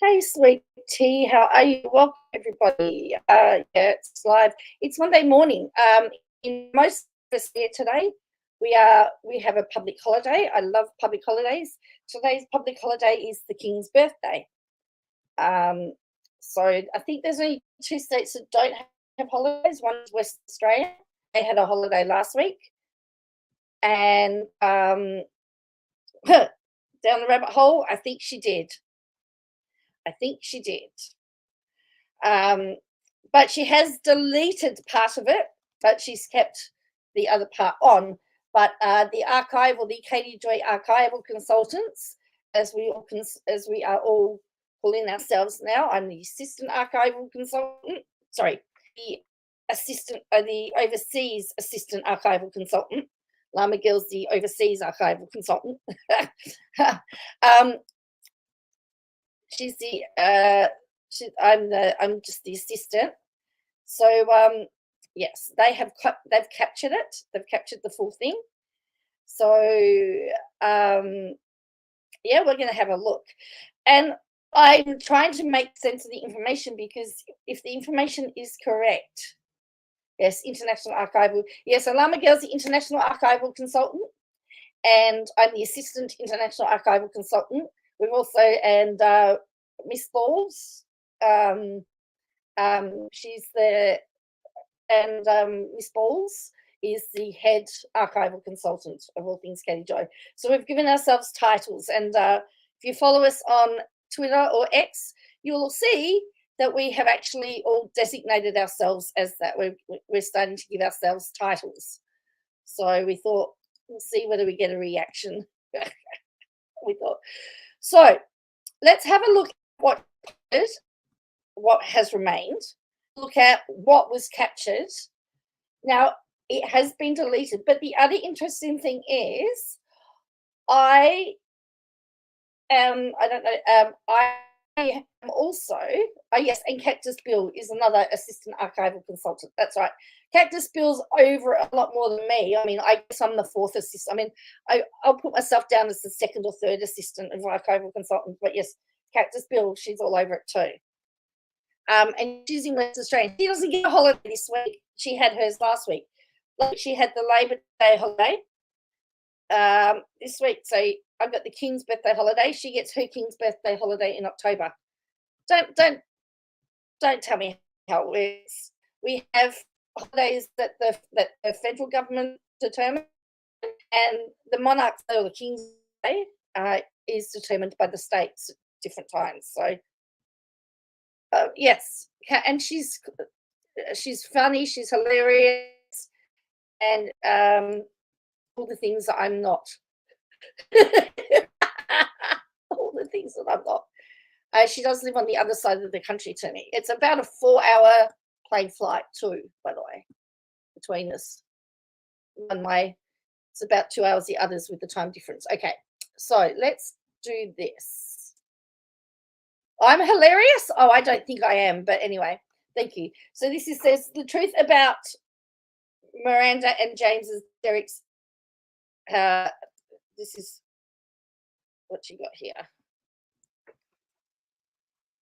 Hey, sweetie, how are you? Welcome, everybody. Yeah, it's live. It's Monday morning. In most of us here today, we have a public holiday. I love public holidays. Today's public holiday is the King's birthday. Um, so I think there's only two states that don't have holidays. One is Western Australia. They had a holiday last week, and down the rabbit hole, I think she did. I think she did. But she has deleted part of it, but she's kept the other part on. But the archival, the Katie Joy archival consultants, as we are all calling ourselves now, I'm the assistant archival consultant. Sorry, the overseas assistant archival consultant. Lama Gill's the overseas archival consultant. She's the I'm just the assistant. So yes, they've captured it. They've captured the full thing. So yeah, we're going to have a look. And I'm trying to make sense of the information, because if the information is correct, yes, international archival. Yes, Alama Girl's the international archival consultant, and I'm the assistant international archival consultant. We've also, and Miss Balls, she's the, and Miss Balls is the head archival consultant of all things Katie Joy. So we've given ourselves titles, and if you follow us on Twitter or X, you will see that we have actually all designated ourselves as that. We're starting to give ourselves titles. So we thought, we'll see whether we get a reaction. We thought. So let's have a look at what has remained. Look at what was captured. Now, it has been deleted, but the other interesting thing is I am also, yes, and Cactus Bill is another assistant archival consultant. That's right. Cactus Bill's over a lot more than me. I mean, I guess I'm the fourth assistant. I mean, I'll put myself down as the second or third assistant of archival consultant, but yes, Cactus Bill, she's all over it too. And she's in West Australia. She doesn't get a holiday this week. She had hers last week. Like, she had the Labor Day holiday this week. So I've got the King's birthday holiday. She gets her King's birthday holiday in October. Don't tell me how it works. We have holidays that the federal government determines, and the monarch's day or the King's Day is determined by the states at different times. So yes, and she's funny, she's hilarious, and all the things that I'm not. All the things that I'm not. She does live on the other side of the country to me. It's about a 4-hour plane flight too, by the way, between us. One way, it's about 2 hours, the others with the time difference. Okay, so let's do this. I'm hilarious? Oh, I don't think I am, but anyway, thank you. So this says the truth about Miranda and James's Derek's. This is what you got here.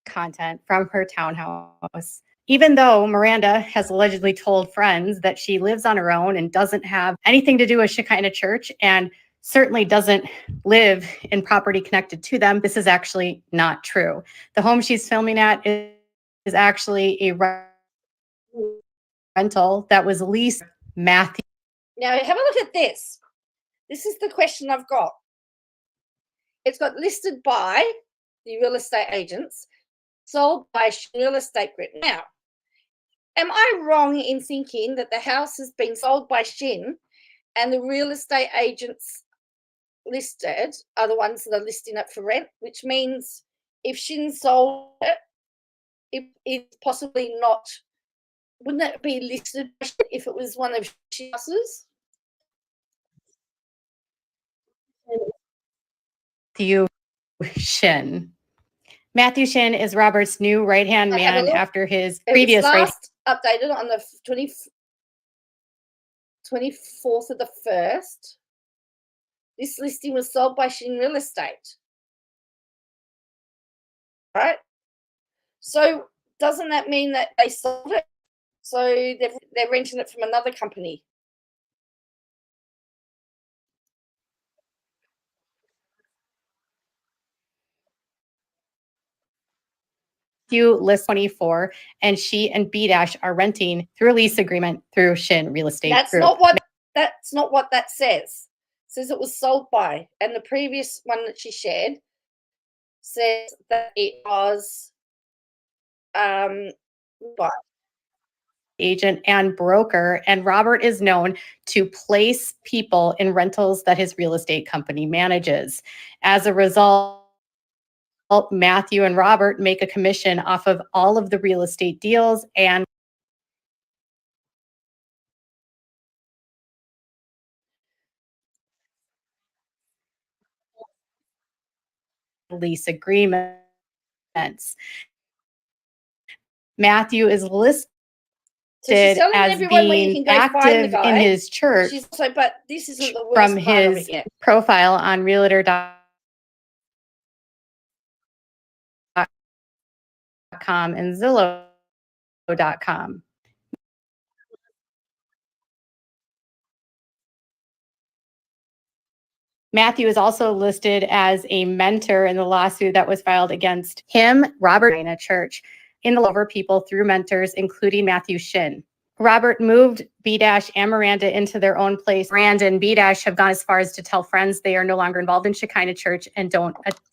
Content from her townhouse. Even though Miranda has allegedly told friends that she lives on her own and doesn't have anything to do with Shekinah Church, and certainly doesn't live in property connected to them, this is actually not true. The home she's filming at is actually a rental that was leased. Matthew. Now have a look at this. This is the question I've got. It's got listed by the real estate agents, sold by Real Estate Group. Now, am I wrong in thinking that the house has been sold by Shin, and the real estate agents listed are the ones that are listing it for rent, which means if Shin sold it, it's possibly not, wouldn't it be listed if it was one of Shin's houses? Matthew Shin is Robert's new right-hand man after his previous last updated on the 24th of the 1st. This listing was sold by Shin Real Estate. Right? So doesn't that mean that they sold it? So they're renting it from another company. You list 24, and she and B Dash are renting through a lease agreement through Shin Real Estate That's Group. not what that says. It says it was sold by, and the previous one that she shared says that it was by. Agent and broker, and Robert is known to place people in rentals that his real estate company manages. As a result, Matthew and Robert make a commission off of all of the real estate deals and lease agreements. Matthew is listed So she's telling as everyone where you being can go find the active guy. in his church. She's also, but this isn't the worst from part of his it yet. profile on realtor.com and Zillow.com. Matthew is also listed as a mentor in the lawsuit that was filed against him, Robert, in a church, in the over people through mentors, including Matthew Shin. Robert moved B Dash and Miranda into their own place. Miranda and B Dash have gone as far as to tell friends they are no longer involved in Shekinah Church and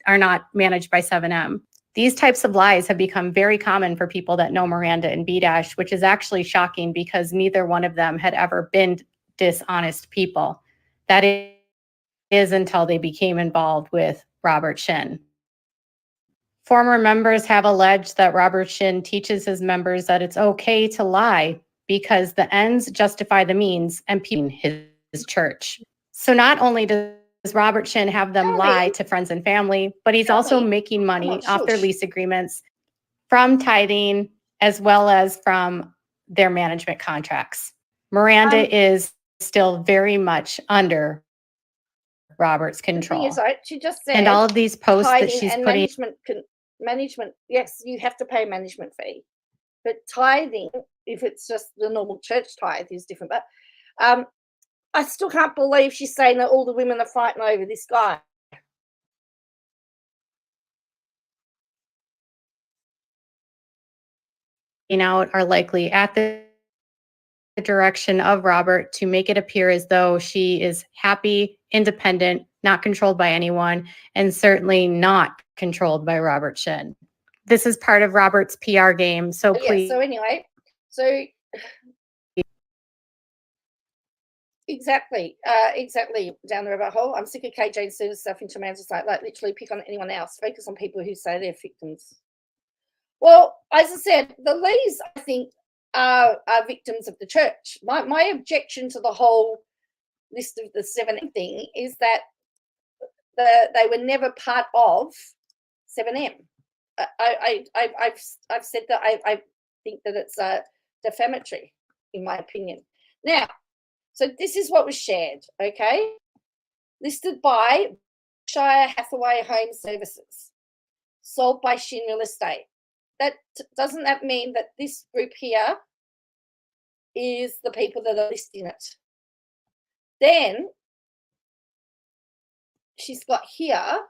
are not managed by 7M. These types of lies have become very common for people that know Miranda and B Dash, which is actually shocking because neither one of them had ever been dishonest people. That is until they became involved with Robert Shin. Former members have alleged that Robert Shin teaches his members that it's okay to lie because the ends justify the means and people in his church. So not only does Robert Shin have them lie to friends and family, but he's also making money off their lease agreements from tithing as well as from their management contracts. Miranda is still very much under Robert's control. The thing is, she just said, and all of these posts that she's and putting. Management, yes, you have to pay management fee, but tithing, if it's just the normal church tithe, is different. But I still can't believe she's saying that all the women are fighting over this guy. Out are likely at the direction of Robert to make it appear as though she is happy, independent, not controlled by anyone, and certainly not controlled by Robert Shin. This is part of Robert's PR game. So please. Yeah, so anyway, exactly down the rabbit hole. I'm sick of KJ inserting stuff into man's like literally pick on anyone else. Focus on people who say they're victims. Well, as I said, the Lees, I think, are victims of the church. My objection to the whole list of the 7 thing is that they were never part of 7M. I've said that I think that it's defamatory, in my opinion. Now, so this is what was shared, okay? Listed by Shire Hathaway Home Services, sold by Shin Real Estate. Doesn't that mean that this group here is the people that are listing it? Then she's got here,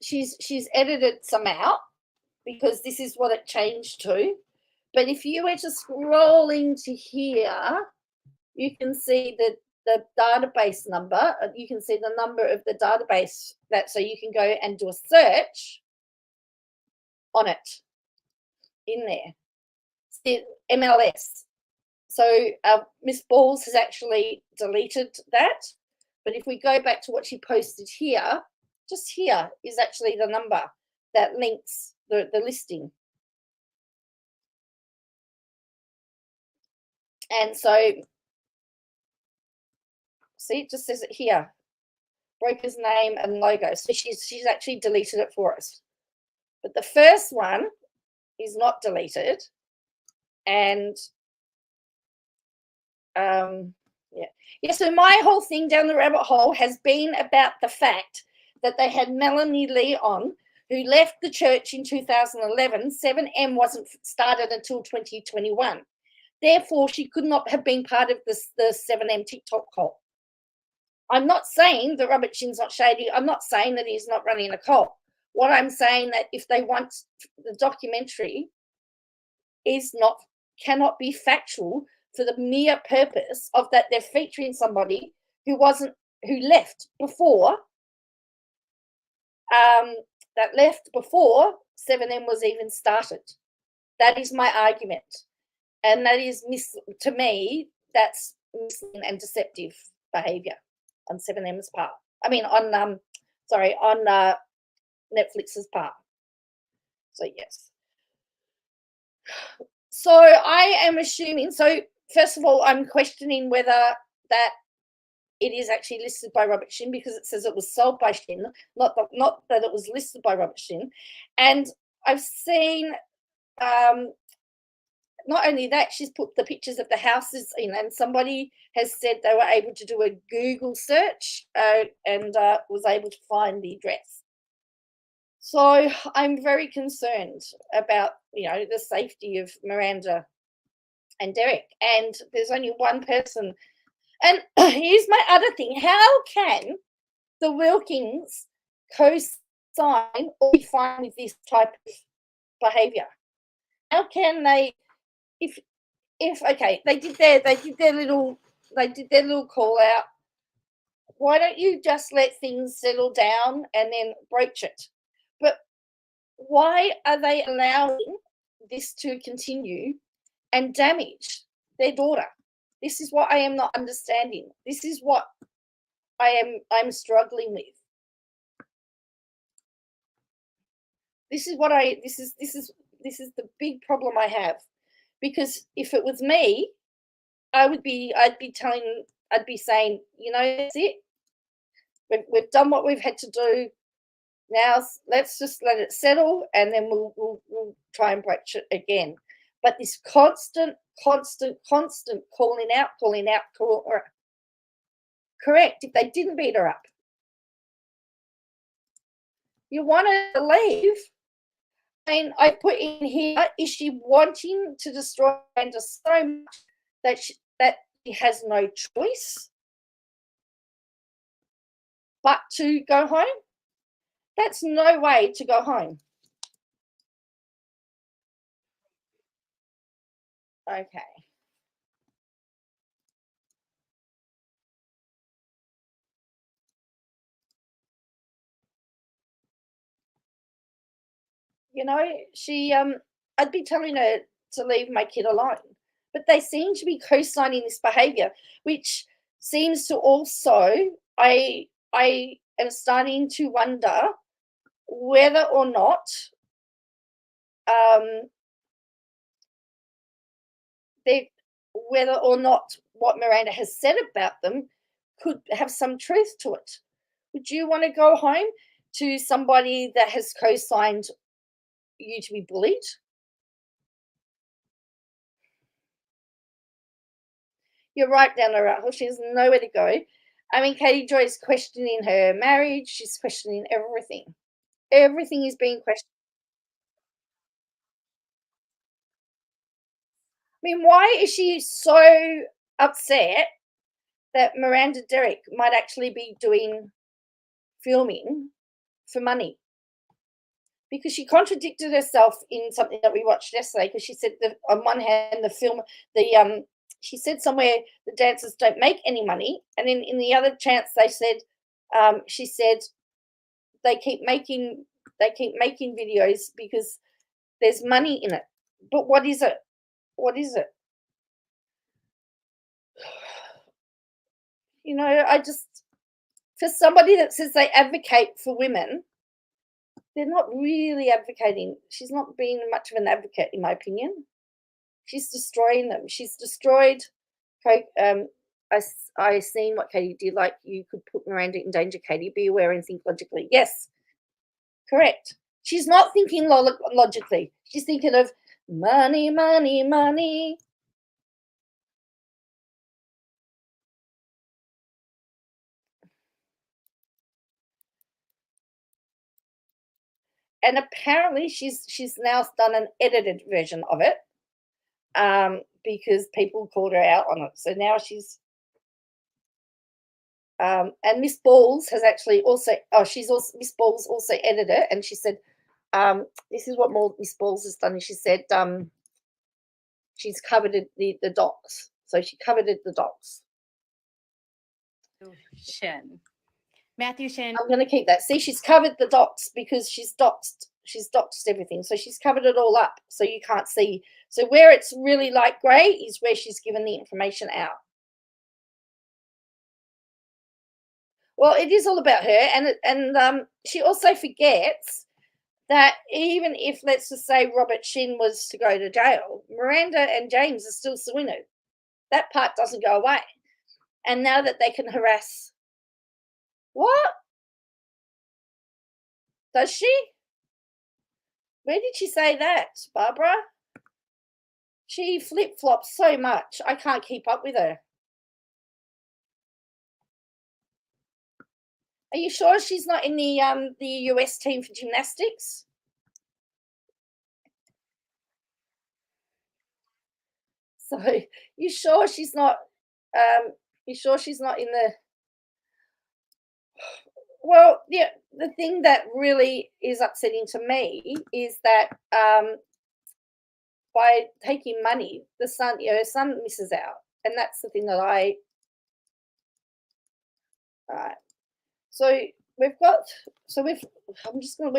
she's edited some out because this is what it changed to. But if you were to scroll into here, you can see the database number. You can see the number of the database so you can go and do a search on it in there. See, MLS. So Miss Balls has actually deleted that. But if we go back to what she posted here, just here is actually the number that links the listing. And so, see, it just says it here. Broker's name and logo. So she's actually deleted it for us. But the first one is not deleted. And so my whole thing down the rabbit hole has been about the fact that they had Melanie Lee on, who left the church in 2011. 7M wasn't started until 2021. Therefore, she could not have been part of the 7M TikTok cult. I'm not saying that Robert Shin's not shady. I'm not saying that he's not running a cult. What I'm saying that if they want the documentary cannot be factual for the mere purpose of that they're featuring somebody who left before 7M was even started. That is my argument. And that is, to me, that's misleading and deceptive behavior on 7M's part. I mean, on Netflix's part. So, yes. So I am assuming, so first of all, I'm questioning whether that it is actually listed by Robert Shin, because it says it was sold by Shin, not that it was listed by Robert Shin. And I've seen, not only that, she's put the pictures of the houses in, and somebody has said they were able to do a Google search and was able to find the address. So I'm very concerned about, the safety of Miranda and Derek. And there's only one person. And here's my other thing. How can the Wilkins co-sign or be fine with this type of behavior? How can they, if okay, they did their little call out. Why don't you just let things settle down and then broach it? But why are they allowing this to continue and damage their daughter? This is what I am not understanding. This is what I'm struggling with. This is the big problem I have. Because if it was me, I'd be saying, that's it. We've done what we've had to do. Now let's just let it settle, and then we'll try and broach it again. But this constant calling out. Correct. If they didn't beat her up, you want to leave. And I put in here: is she wanting to destroy Miranda so much that she has no choice but to go home? That's no way to go home. Okay. She I'd be telling her to leave my kid alone. But they seem to be co-signing this behavior, which seems to also, I am starting to wonder whether or not what Miranda has said about them could have some truth to it. Would you want to go home to somebody that has co-signed you to be bullied? You're right down the rabbit hole. She has nowhere to go. I mean, Katie Joy is questioning her marriage. She's questioning everything. Everything is being questioned. I mean, why is she so upset that Miranda Derrick might actually be doing filming for money? Because she contradicted herself in something that we watched yesterday, because she said that on one hand, she said somewhere the dancers don't make any money, and then in the other chance they said, she said they keep making videos because there's money in it. But what is it? What is it? I just, for somebody that says they advocate for women, they're not really advocating. She's not being much of an advocate, in my opinion. She's destroying them. She's destroyed. I seen what Katie did. Like, you could put Miranda in danger, Katie. Be aware and think logically. Yes, correct. She's not thinking logically. She's thinking of money, money, money. and apparently she's now done an edited version of it, because people called her out on it. So now she's and Miss Balls has actually also Miss Balls also edited it, and she said, this is what more Miss Balls has done. She said, she's covered the docs. So she covered the docs. Shin. Matthew Shin. I'm going to keep that. See, she's covered the docs because she's doxed everything. So she's covered it all up so you can't see. So where it's really light grey is where she's given the information out. Well, it is all about her, and she also forgets that even if, let's just say, Robert Shin was to go to jail, Miranda and James are still suing her. That part doesn't go away. And now that they can harass, what? Does she? Where did she say that, Barbara? She flip-flops so much. I can't keep up with her. Are you sure she's not in the US team for gymnastics? So you sure she's not? You sure she's not in the? Well, yeah. The thing that really is upsetting to me is that by taking money, her son misses out, and that's the thing that I. All right. So we've got. So we're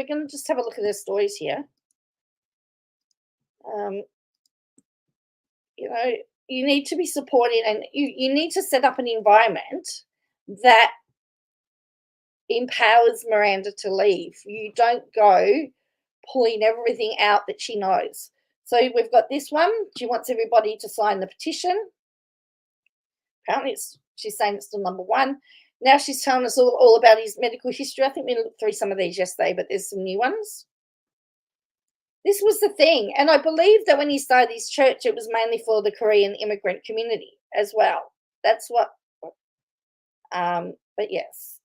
going to just have a look at their stories here. You know, you need to be supported, and you need to set up an environment that empowers Miranda to leave. You don't go pulling everything out that she knows. So we've got this one. She wants everybody to sign the petition. Apparently she's saying it's still number 1. Now she's telling us all about his medical history. I think we looked through some of these yesterday, but there's some new ones. This was the thing. And I believe that when he started his church, it was mainly for the Korean immigrant community as well. That's what, but yes.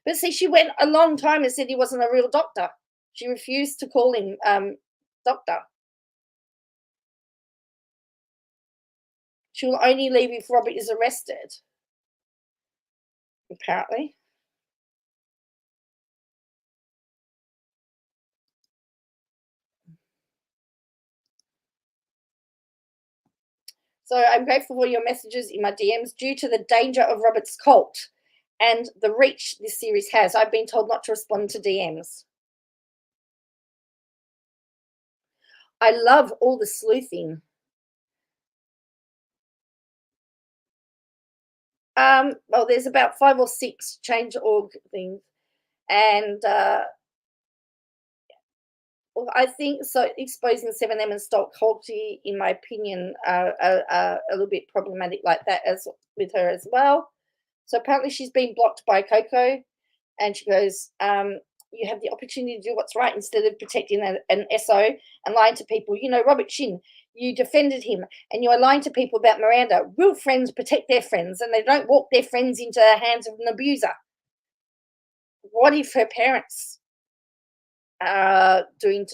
But see, she went a long time and said he wasn't a real doctor. She refused to call him doctor. She will only leave if Robert is arrested, apparently. So I'm grateful for your messages in my DMs. Due to the danger of Robert's cult and the reach this series has, I've been told not to respond to DMs. I love all the sleuthing. Well, there's about 5 or 6 change.org things, and well, I think so. Exposing 7M and stock culty, in my opinion, a little bit problematic like that as with her as well. So apparently she's been blocked by Coco, and she goes, you have the opportunity to do what's right instead of protecting an SO and lying to people. You know, Robert Shin, you defended him, and you are lying to people about Miranda. Real friends protect their friends, and they don't walk their friends into the hands of an abuser. What if her parents are doing...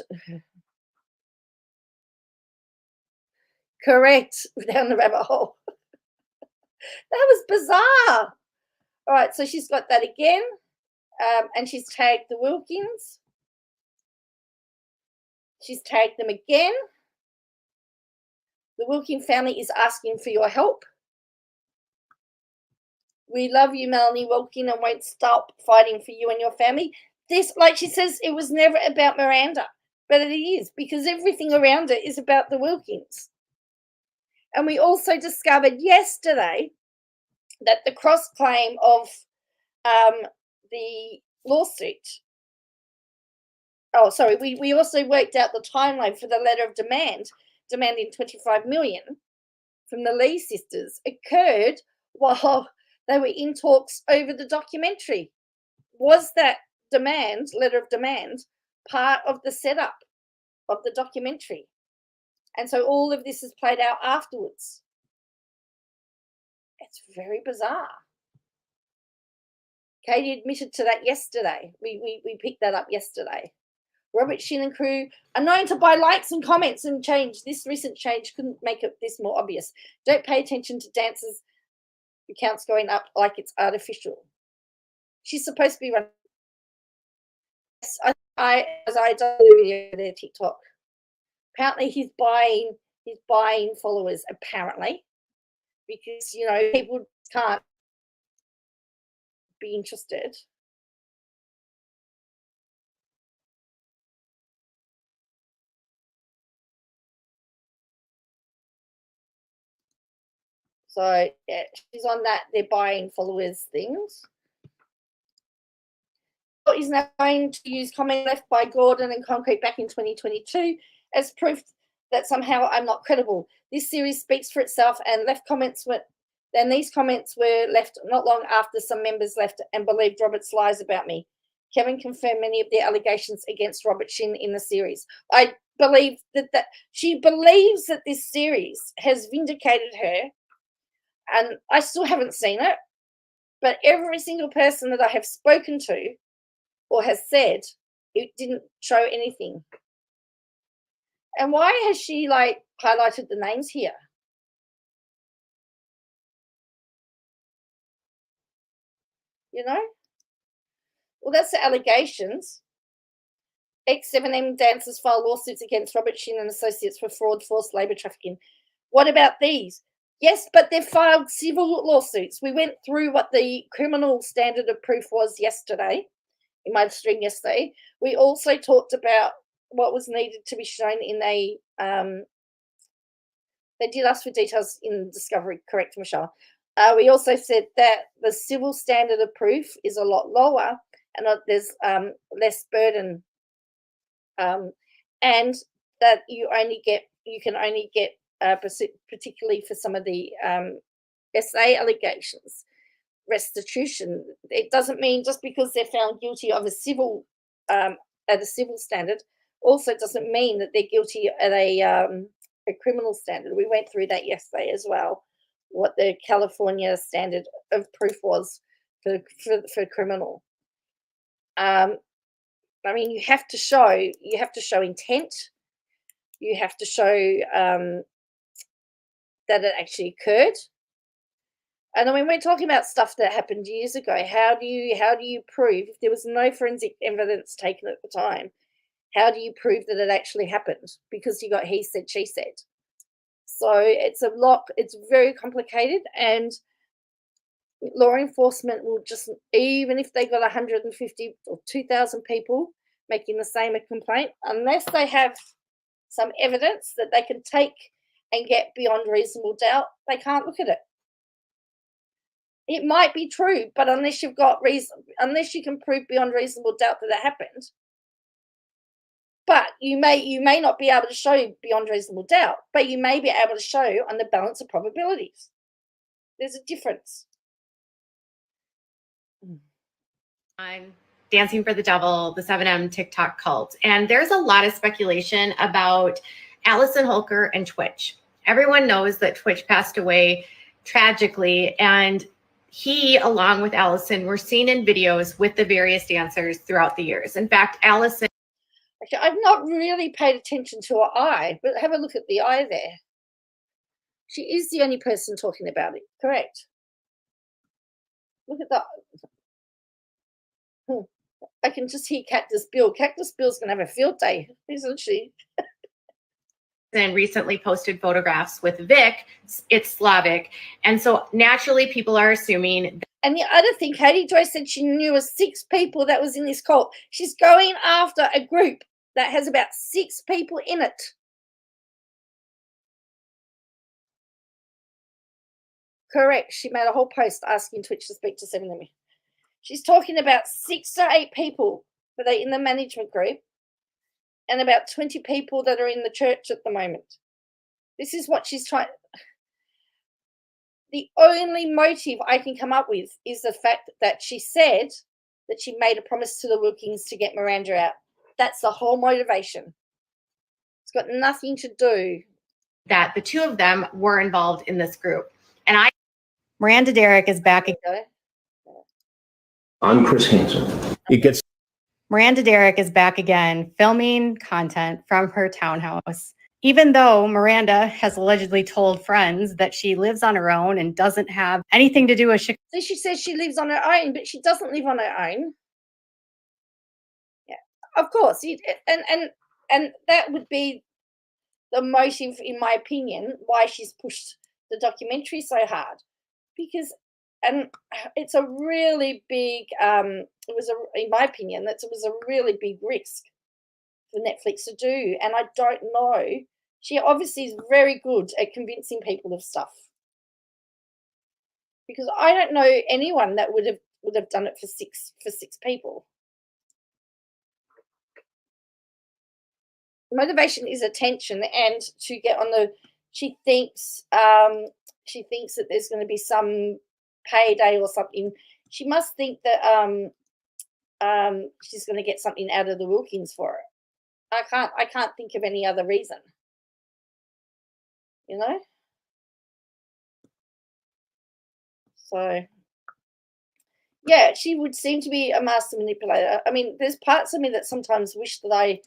Correct, down the rabbit hole. That was bizarre. All right, so she's got that again, and she's tagged the Wilkins. She's tagged them again. The Wilkin family is asking for your help. We love you, Melanie Wilkin, and won't stop fighting for you and your family. This, like she says, it was never about Miranda, but it is, because everything around it is about the Wilkins. And we also discovered yesterday that the cross-claim of the lawsuit. Oh, sorry. We also worked out the timeline for the letter of demanding 25 million from the Lee sisters occurred while they were in talks over the documentary. Was that letter of demand, part of the setup of the documentary? And so all of this is played out afterwards. It's very bizarre. Katie admitted to that yesterday. We picked that up yesterday. Robert Shin and crew are known to buy likes and comments and change. This recent change couldn't make it this more obvious. Don't pay attention to dancers' accounts going up like it's artificial. She's supposed to be running. Yes, I done the video their TikTok. Apparently he's buying followers, apparently. Because, you know, people can't be interested. So yeah, she's on that. They're buying followers things. Is now going to use comment left by Gordon and Concrete back in 2022 as proof that somehow I'm not credible. This series speaks for itself, and these comments were left not long after some members left and believed Robert's lies about me. Kevin confirmed many of the allegations against Robert Shin in the series. I believe that she believes that this series has vindicated her, and I still haven't seen it, but every single person that I have spoken to or has said, it didn't show anything. And why has she like highlighted the names here? You know? Well, that's the allegations. Ex-7M dancers file lawsuits against Robert Shin and associates for fraud, forced labour trafficking. What about these? Yes, but they've filed civil lawsuits. We went through what the criminal standard of proof was yesterday, in my stream yesterday. We also talked about what was needed to be shown in a they did ask for details in discovery, correct, Michelle? We also said that the civil standard of proof is a lot lower and there's less burden, and that you can only get particularly for some of the SA allegations, restitution. It doesn't mean just because they're found guilty of a civil at a civil standard also doesn't mean that they're guilty at a criminal standard. We went through that yesterday as well, what the California standard of proof was for criminal. I mean, you have to show intent. You have to show that it actually occurred. And I mean, we're talking about stuff that happened years ago. How do you prove, if there was no forensic evidence taken at the time, how do you prove that it actually happened? Because you got he said, she said. So it's very complicated, and law enforcement will just, even if they got 150 or 2,000 people making the same complaint, unless they have some evidence that they can take and get beyond reasonable doubt, they can't look at it. It might be true, but unless you can prove beyond reasonable doubt that it happened, but you may not be able to show beyond reasonable doubt, but you may be able to show on the balance of probabilities. There's a difference. I'm Dancing for the Devil, the 7M TikTok cult. And there's a lot of speculation about Allison Holker and Twitch. Everyone knows that Twitch passed away tragically, and he, along with Allison, were seen in videos with the various dancers throughout the years. In fact, Allison... Okay, I've not really paid attention to her eye, but have a look at the eye there. She is the only person talking about it, correct? Look at that. I can just hear Cactus Bill. Cactus Bill's going to have a field day, isn't she? And recently posted photographs with Vic. It's Slavic. And so naturally people are assuming. And the other thing, Katie Joyce said she knew of 6 people that was in this cult. She's going after a group that has about 6 people in it. Correct. She made a whole post asking Twitch to speak to 7M. She's talking about 6 to 8 people that are in the management group and about 20 people that are in the church at the moment. This is what she's trying. The only motive I can come up with is the fact that she said that she made a promise to the Wilkins to get Miranda out. That's the whole motivation. It's got nothing to do. That the 2 of them were involved in this group. And Miranda Derrick is back again. I'm Chris Hansen. It gets Miranda Derrick is back again, filming content from her townhouse. Even though Miranda has allegedly told friends that she lives on her own and doesn't have anything to do with So she says she lives on her own, but she doesn't live on her own. Yeah, of course. And that would be the motive, in my opinion, why she's pushed the documentary so hard, because and it's a really big it was a in my opinion that it was a really big risk for Netflix to do, and I don't know, she obviously is very good at convincing people of stuff, because I don't know anyone that would have done it for six people. Motivation is attention, and to get on the she thinks that there's going to be some payday or something. She must think that she's going to get something out of the Wilkins for it. I can't think of any other reason, you know. So yeah, she would seem to be a master manipulator. I mean, there's parts of me that sometimes wish that I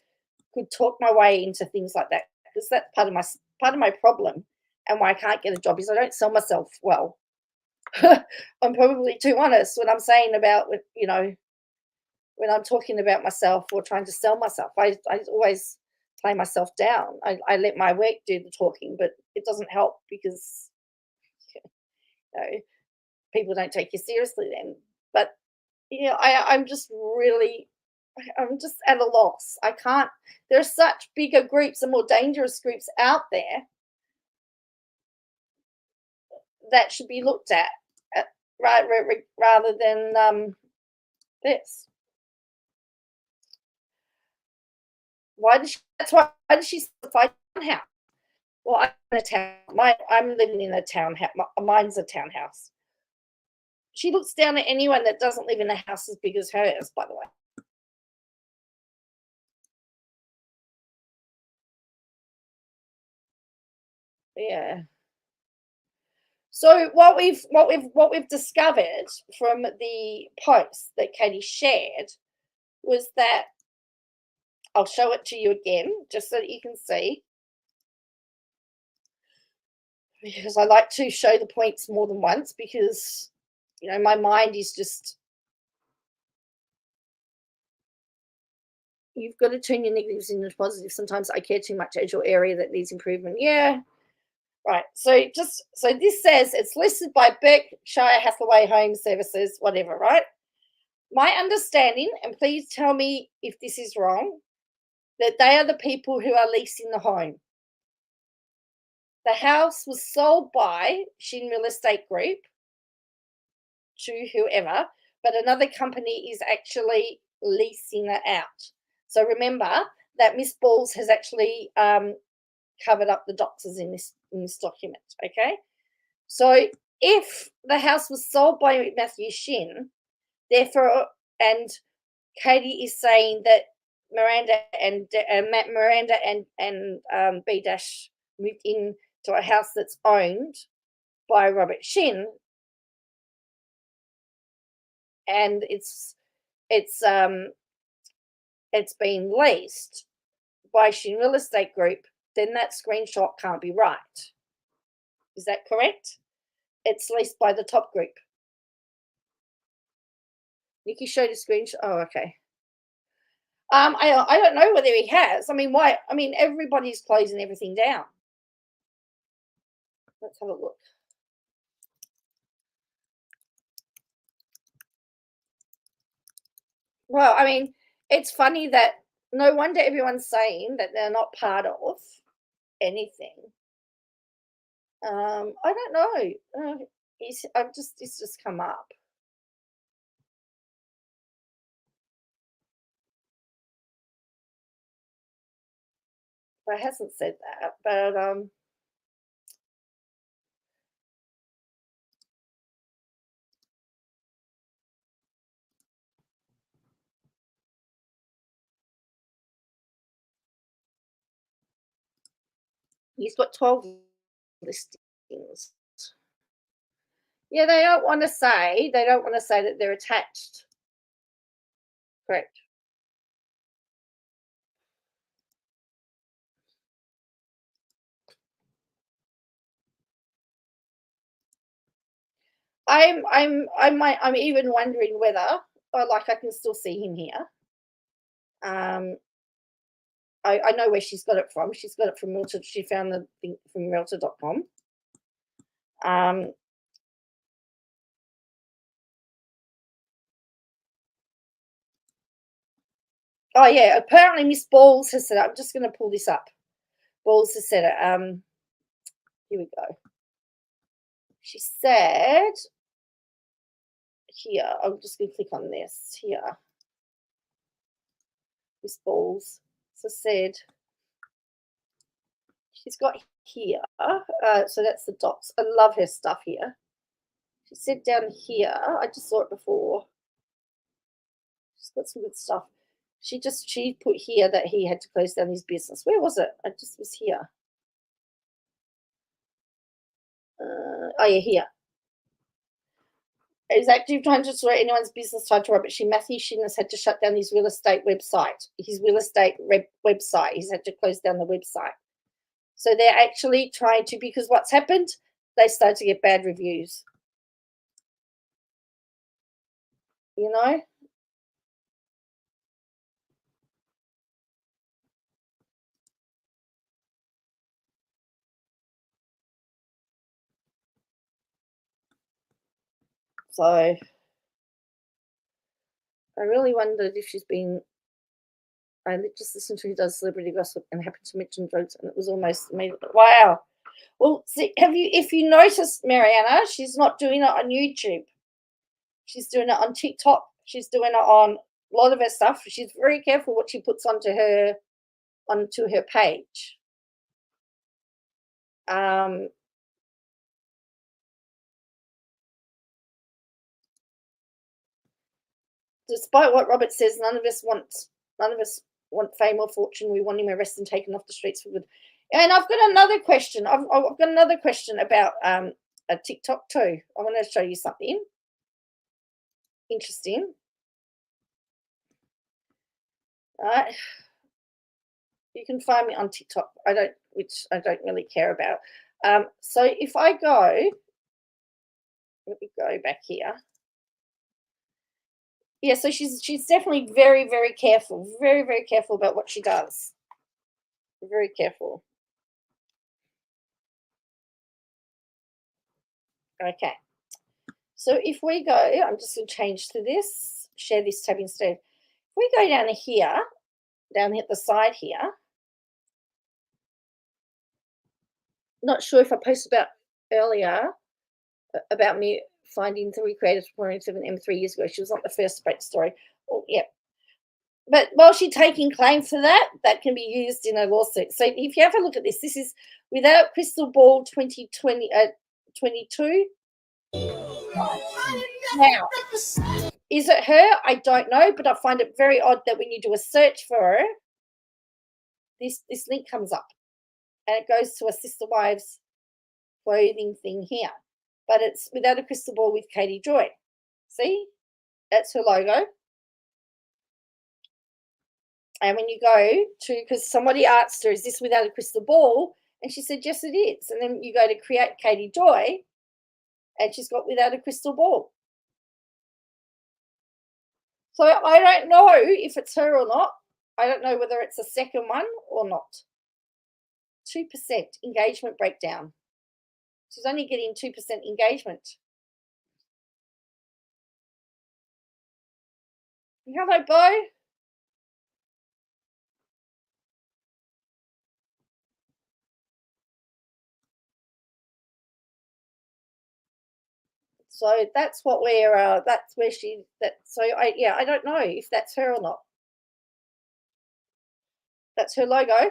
could talk my way into things like that, because that's part of my problem, and why I can't get a job is I don't sell myself well. I'm probably too honest when I'm saying about, you know, when I'm talking about myself or trying to sell myself. I always play myself down. I let my work do the talking, but it doesn't help, because you know, people don't take you seriously then. But you know, I'm just at a loss. I can't. There are such bigger groups and more dangerous groups out there that should be looked at right, rather than this. Why did she? That's why. Why did she fight townhouse? Well, I'm in a town. I'm living in a townhouse. Mine's a townhouse. She looks down at anyone that doesn't live in a house as big as hers, by the way. Yeah. So what we've discovered from the post that Katie shared was that, I'll show it to you again just so that you can see, because I like to show the points more than once, because you know my mind is just, you've got to turn your negatives into positive. Sometimes I care too much as your area that needs improvement. Yeah. Right. So this says it's listed by Berkshire Hathaway Home Services, whatever, right? My understanding, and please tell me if this is wrong, that they are the people who are leasing the home. The house was sold by Shin Real Estate Group to whoever, but another company is actually leasing it out. So remember that Miss Balls has actually covered up the doxers in this document. Okay, so if the house was sold by Matthew Shin, therefore, and Katie is saying that Miranda and B Dash moved in to a house that's owned by Robert Shin, and it's been leased by Shin Real Estate Group, then that screenshot can't be right. Is that correct? It's leased by the top group. Nikki showed a screenshot. Oh, okay. I don't know whether he has. I mean, why? I mean, everybody's closing everything down. Let's have a look. Well, I mean, it's funny that no wonder everyone's saying that they're not part of anything. I don't know. It's just come up. But it hasn't said that. But he's got 12 listings. Yeah, they don't want to say that they're attached Correct. I'm even wondering whether, like, I can still see him here. I know where she's got it from. She's got it from Realtor. She found the thing from Realtor.com. Oh yeah, apparently Miss Balls has said it. I'm just going to pull this up. Balls has said it. Here we go. She said here. I'm just going to click on this here. Miss Balls. So said she's got here. So that's the docs. I love her stuff here. She said down here. I just saw it before. She's got some good stuff. She put here that he had to close down his business. Where was it? I just was here. Oh yeah, here. Is active trying to destroy anyone's business tied to Robert Matthew Shin has had to shut down his real estate website. His real estate website. He's had to close down the website. So they're actually trying to, because what's happened, they start to get bad reviews. You know? So I really wondered if she's been. I just listened to who does celebrity gossip and happened to mention drugs, and it was almost made. Wow. Well, see, if you noticed, Mariana, she's not doing it on YouTube. She's doing it on TikTok. She's doing it on a lot of her stuff. She's very careful what she puts onto her page. Despite what Robert says, none of us want fame or fortune. We want him arrested and taken off the streets for good. And I've got another question. I've got another question about a TikTok too. I want to show you something interesting. All right. You can find me on TikTok. Which I don't really care about. So if I go, let me go back here. Yeah, so she's definitely very, very careful, very, very careful about what she does. Very careful. Okay. So if we go, I'm just going to change to this, share this tab instead. If we go down here, down at the side here, not sure if I posted about earlier about me finding 3 creators for 407M 3 years ago. She was not the first great story. Oh, yeah. But while she's taking claim for that, that can be used in a lawsuit. So if you have a look at this, this is Without Crystal Ball 2020, 22. Now, is it her? I don't know, but I find it very odd that when you do a search for her, this link comes up and it goes to a Sister Wives clothing thing here. But it's Without a Crystal Ball with Katie Joy. See? That's her logo. And when you go to, because somebody asked her, is this Without a Crystal Ball? And she said, yes, it is. And then you go to create Katie Joy, and she's got Without a Crystal Ball. So I don't know if it's her or not. I don't know whether it's a second one or not. 2% engagement breakdown. She's only getting 2% engagement. Hello, Bo. So that's what we're. That's where she. That. So I don't know if that's her or not. That's her logo.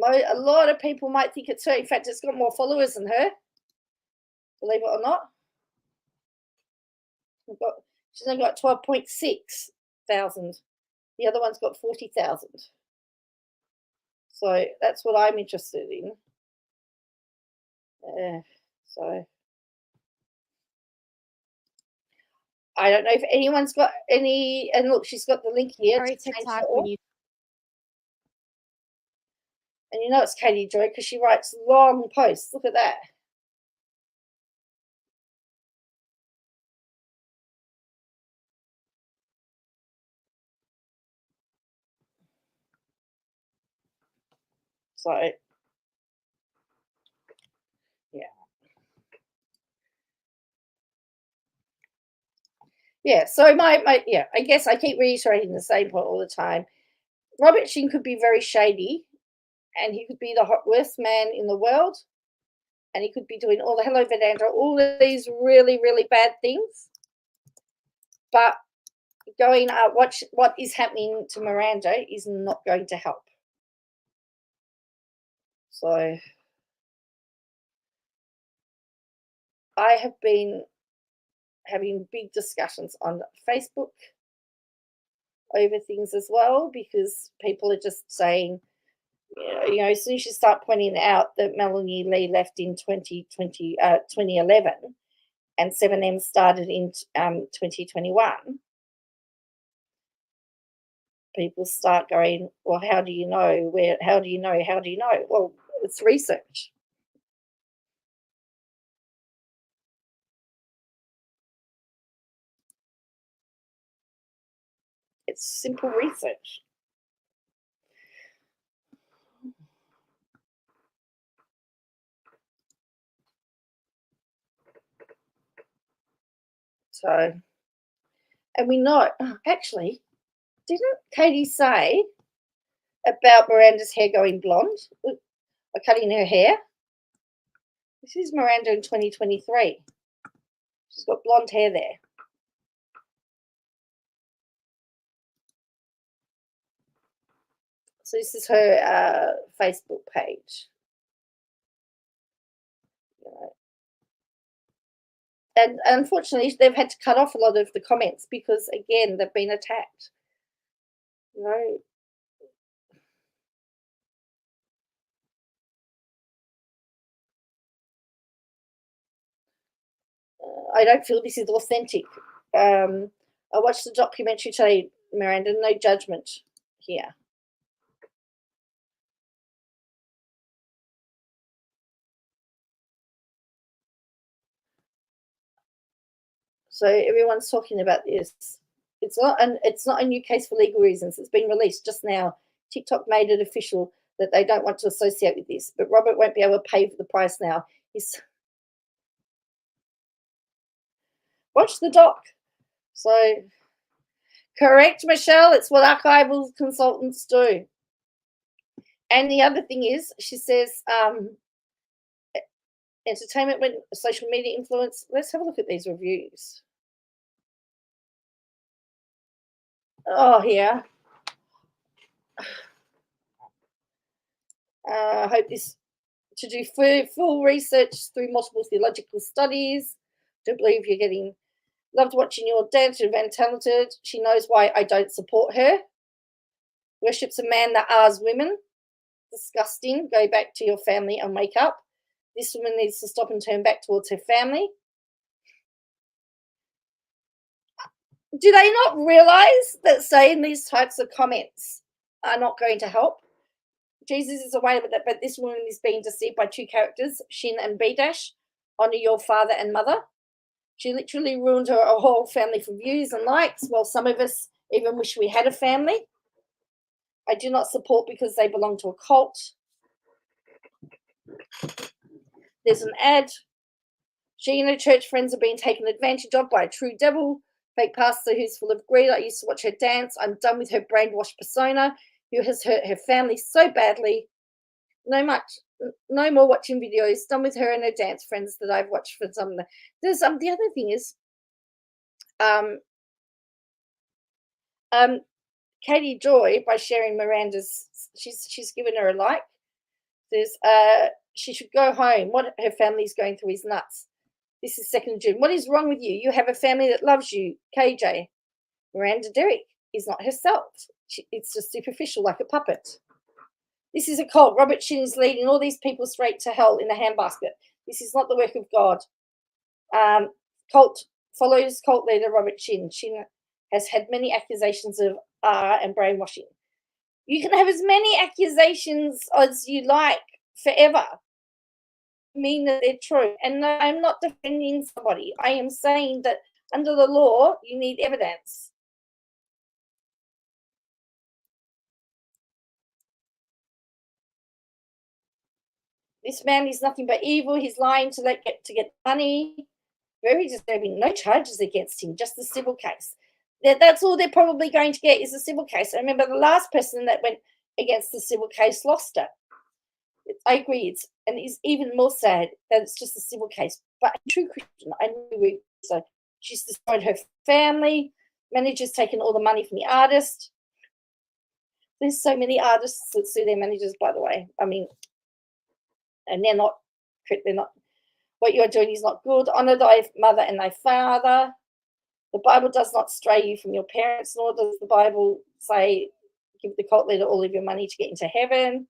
A lot of people might think it's her. In fact, it's got more followers than her. Believe it or not. She's only got 12.6 thousand. The other one's got 40,000. So that's what I'm interested in. So I don't know if anyone's got any. And look, she's got the link here. Sorry, to change TikTok, it all. when you And you know it's Katie Joy because she writes long posts. Look at that. So, yeah. Yeah, so my I guess I keep reiterating the same point all the time. Robert Sheen could be very shady, and he could be the worst man in the world, and he could be doing all the hello Vedanta, all of these really, really bad things. But going watch what is happening to Miranda is not going to help. So I have been having big discussions on Facebook over things as well, because people are just saying, as soon as you start pointing out that Melanie Lee left in 2011 and 7M started in 2021, people start going, well, how do you know? How do you know? How do you know? Well, it's research. It's simple research. So, and we know, actually, didn't Katie say about Miranda's hair going blonde, or cutting her hair? This is Miranda in 2023. She's got blonde hair there. So this is her Facebook page. And unfortunately, they've had to cut off a lot of the comments because, again, they've been attacked. I don't feel this is authentic. I watched the documentary today, Miranda, no judgment here. So everyone's talking about this. It's not a new case for legal reasons. It's been released just now. TikTok made it official that they don't want to associate with this, but Robert won't be able to pay for the price now. Watch the doc. So, correct, Michelle. It's what archival consultants do. And the other thing is, she says, entertainment when social media influence. Let's have a look at these reviews. Oh, here. I hope this to do full research through multiple theological studies. Don't believe you're getting. Loved watching your dad, Van Talented. She knows why I don't support her. Worships a man that ahs women. Disgusting. Go back to your family and wake up. This woman needs to stop and turn back towards her family. Do they not realize that saying these types of comments are not going to help? Jesus is away with it, but this woman is being deceived by two characters, Shin and B-Dash. Honor your father and mother. She literally ruined her whole family for views and likes, while some of us even wish we had a family. I do not support because they belong to a cult. There's an ad. She and her church friends are being taken advantage of by a true devil, fake pastor who's full of greed. I used to watch her dance. I'm done with her brainwashed persona who has hurt her family so badly. No more watching videos. Done with her and her dance friends that I've watched for some. There's the other thing is, Katie Joy, by sharing Miranda's, she's given her a like. There's she should go home. What her family's going through is nuts. This is 2nd of June. What is wrong with you? You have a family that loves you, KJ. Miranda Derrick is not herself. It's just superficial, like a puppet. This is a cult. Robert Shin is leading all these people straight to hell in a handbasket. This is not the work of God. Cult follows cult leader Robert Shin. Shin has had many accusations of and brainwashing. You can have as many accusations as you like forever. Mean that they're true. And I'm not defending somebody. I am saying that under the law, you need evidence. This man is nothing but evil. He's lying to get money. Very disturbing. No charges against him, just the civil case. That's all they're probably going to get is a civil case. I remember the last person that went against the civil case lost it. I agree. And it's even more sad that it's just a civil case. But a true Christian, I know. So she's destroyed her family. Manager's taken all the money from the artist. There's so many artists that sue their managers, by the way. I mean, and they're not. What you're doing is not good. Honor thy mother and thy father. The Bible does not stray you from your parents, nor does the Bible say give the cult leader all of your money to get into heaven.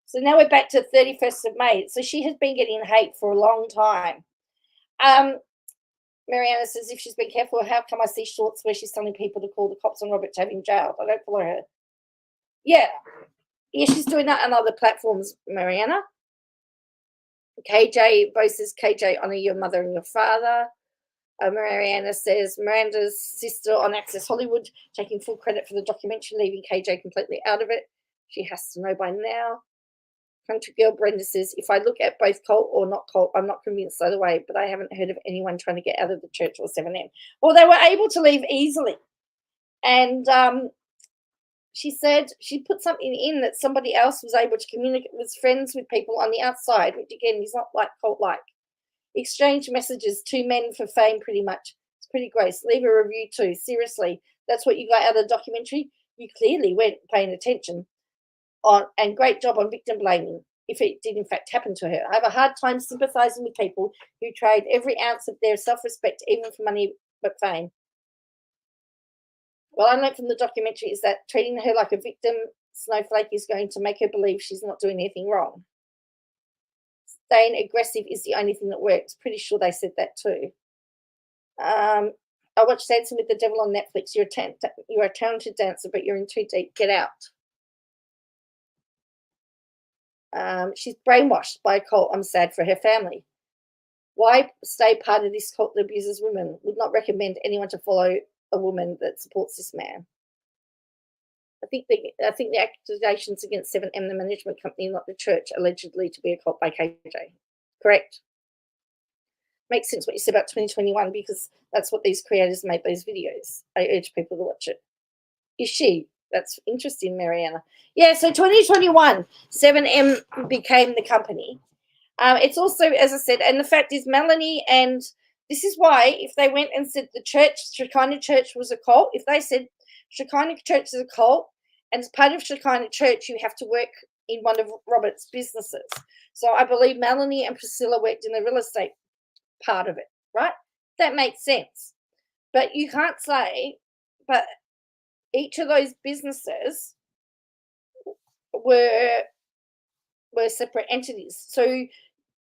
So now we're back to 31st of May. So she has been getting hate for a long time. Mariana says, if she's been careful, how come I see shorts where she's telling people to call the cops on Robert to have him jailed? I don't follow her. Yeah, she's doing that on other platforms, Mariana. KJ, Bo says, KJ, honour your mother and your father. Mariana says, Miranda's sister on Access Hollywood, taking full credit for the documentary, leaving KJ completely out of it. She has to know by now. Country Girl Brenda says, if I look at both cult or not cult, I'm not convinced either way, but I haven't heard of anyone trying to get out of the church or 7M. Well, they were able to leave easily. And she said she put something in that somebody else was able to communicate, was friends with people on the outside, which again is not like cult-like. Exchange messages, 2 men for fame, pretty much. It's pretty gross. Leave a review too. Seriously, that's what you got out of the documentary? You clearly weren't paying attention. And great job on victim blaming, if it did in fact happen to her. I have a hard time sympathising with people who trade every ounce of their self-respect, even for money but fame. What I learned from the documentary is that treating her like a victim snowflake is going to make her believe she's not doing anything wrong. Staying aggressive is the only thing that works. Pretty sure they said that too. I watched Dancing with the Devil on Netflix. You're a talented dancer, but you're in too deep. Get out. She's brainwashed by a cult. I'm sad for her family. Why stay part of this cult that abuses women? Would not recommend anyone to follow a woman that supports this man. I think the accusations against 7M, the management company, not the church, allegedly to be a cult by KJ. Correct. Makes sense what you said about 2021 because that's what these creators made those videos. I urge people to watch it. Is she? That's interesting, Mariana. Yeah, so 2021, 7M became the company. It's also, as I said, and the fact is Melanie, and this is why if they went and said the church, Shekinah Church was a cult, if they said Shekinah Church is a cult, and as part of Shekinah Church, you have to work in one of Robert's businesses. So I believe Melanie and Priscilla worked in the real estate part of it, right? That makes sense. But you can't say, but each of those businesses were separate entities. So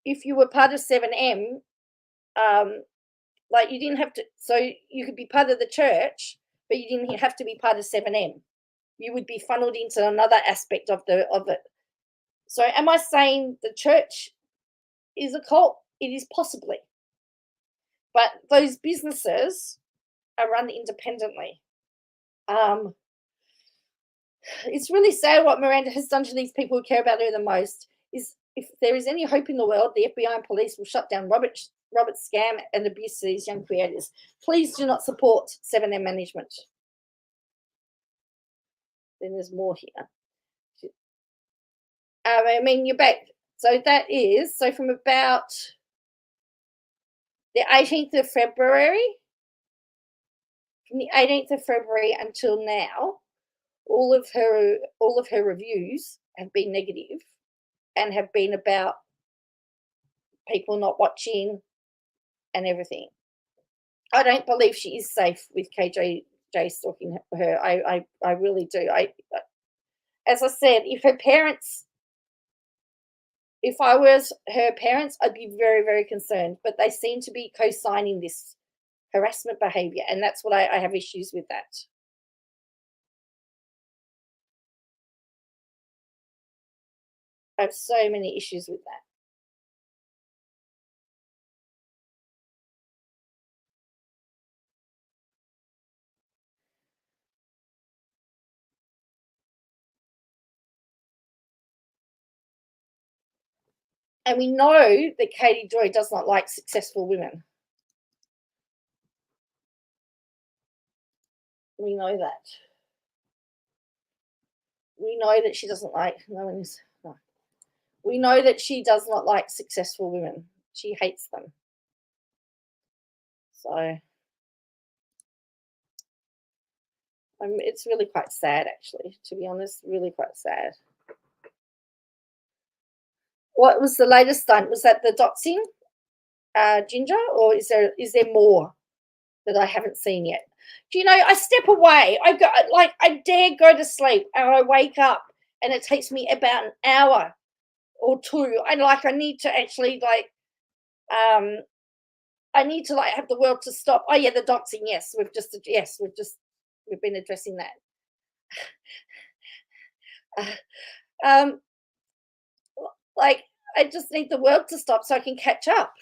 if you were part of 7M, like you didn't have to, so you could be part of the church, but you didn't have to be part of 7M. You would be funneled into another aspect of it. So am I saying the church is a cult? It is possibly. But those businesses are run independently. It's really sad what Miranda has done to these people who care about her the most. Is if there is any hope in the world, the FBI and police will shut down Robert's scam and abuse these young creators. Please do not support 7M management. Then there's more here. I mean, you're back. So that is, so from about the 18th of February, from the 18th of February until now, all of her reviews have been negative and have been about people not watching and everything. I don't believe she is safe with KJ stalking her. I really do. As I said, if her parents if I was her parents, I'd be very, very concerned. But they seem to be co-signing this harassment behavior, and that's what I have issues with that. I have so many issues with that. And we know that Katie Joy does not like successful women. We know that. We know that she doesn't like, no one is, no. We know that she does not like successful women. She hates them. So it's really quite sad, actually, to be honest, really quite sad. What was the latest stunt? Was that the Doxxing, Ginger, or is there more that I haven't seen yet? Do you know, I step away. I dare go to sleep, and I wake up, and it takes me about an hour or two. I need to actually I need to have the world to stop. Oh yeah, the Doxxing. Yes, we've been addressing that. I just need the world to stop so I can catch up.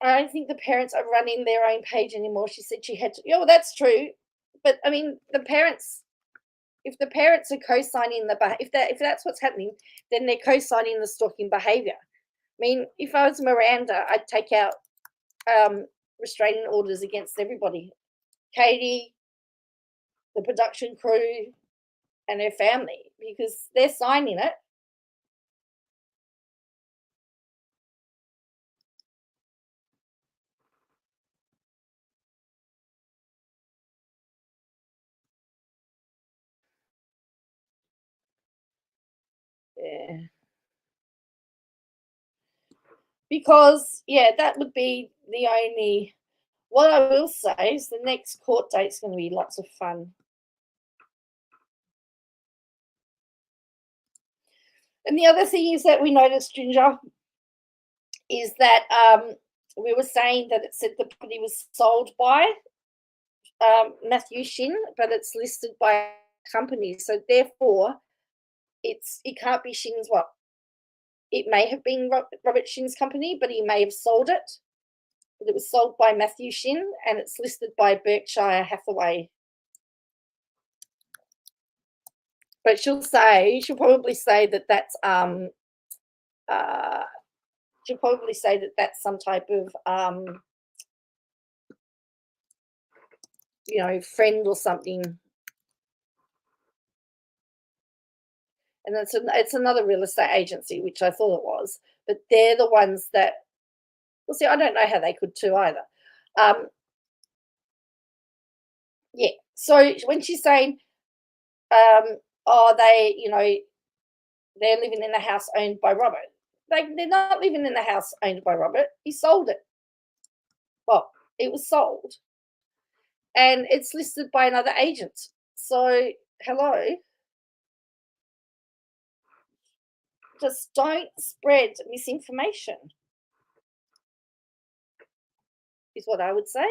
I don't think the parents are running their own page anymore. She said she had to. Yeah, well, that's true. But I mean, if the parents are co-signing if that's what's happening, then they're co-signing the stalking behavior. I mean, if I was Miranda, I'd take out restraining orders against everybody. Katie, the production crew, and her family, because they're signing it. Yeah. Because, yeah, that would be the only. What I will say is the next court date's going to be lots of fun. And the other thing is that we noticed, Ginger, is that we were saying that it said the property was sold by Matthew Shin, but it's listed by a company. So therefore, it can't be Shin's what? It may have been Robert Shin's company, but he may have sold it. But it was sold by Matthew Shin, and it's listed by Berkshire Hathaway. But she'll probably say that that's she'll probably say that that's some type of friend or something. And it's another real estate agency, which I thought it was, but they're the ones that. Well, see, I don't know how they could too either. Yeah. So when she's saying, they're living in a house owned by Robert. They're not living in a house owned by Robert. He sold it. Well, it was sold. And it's listed by another agent. So, hello. Just don't spread misinformation, is what I would say.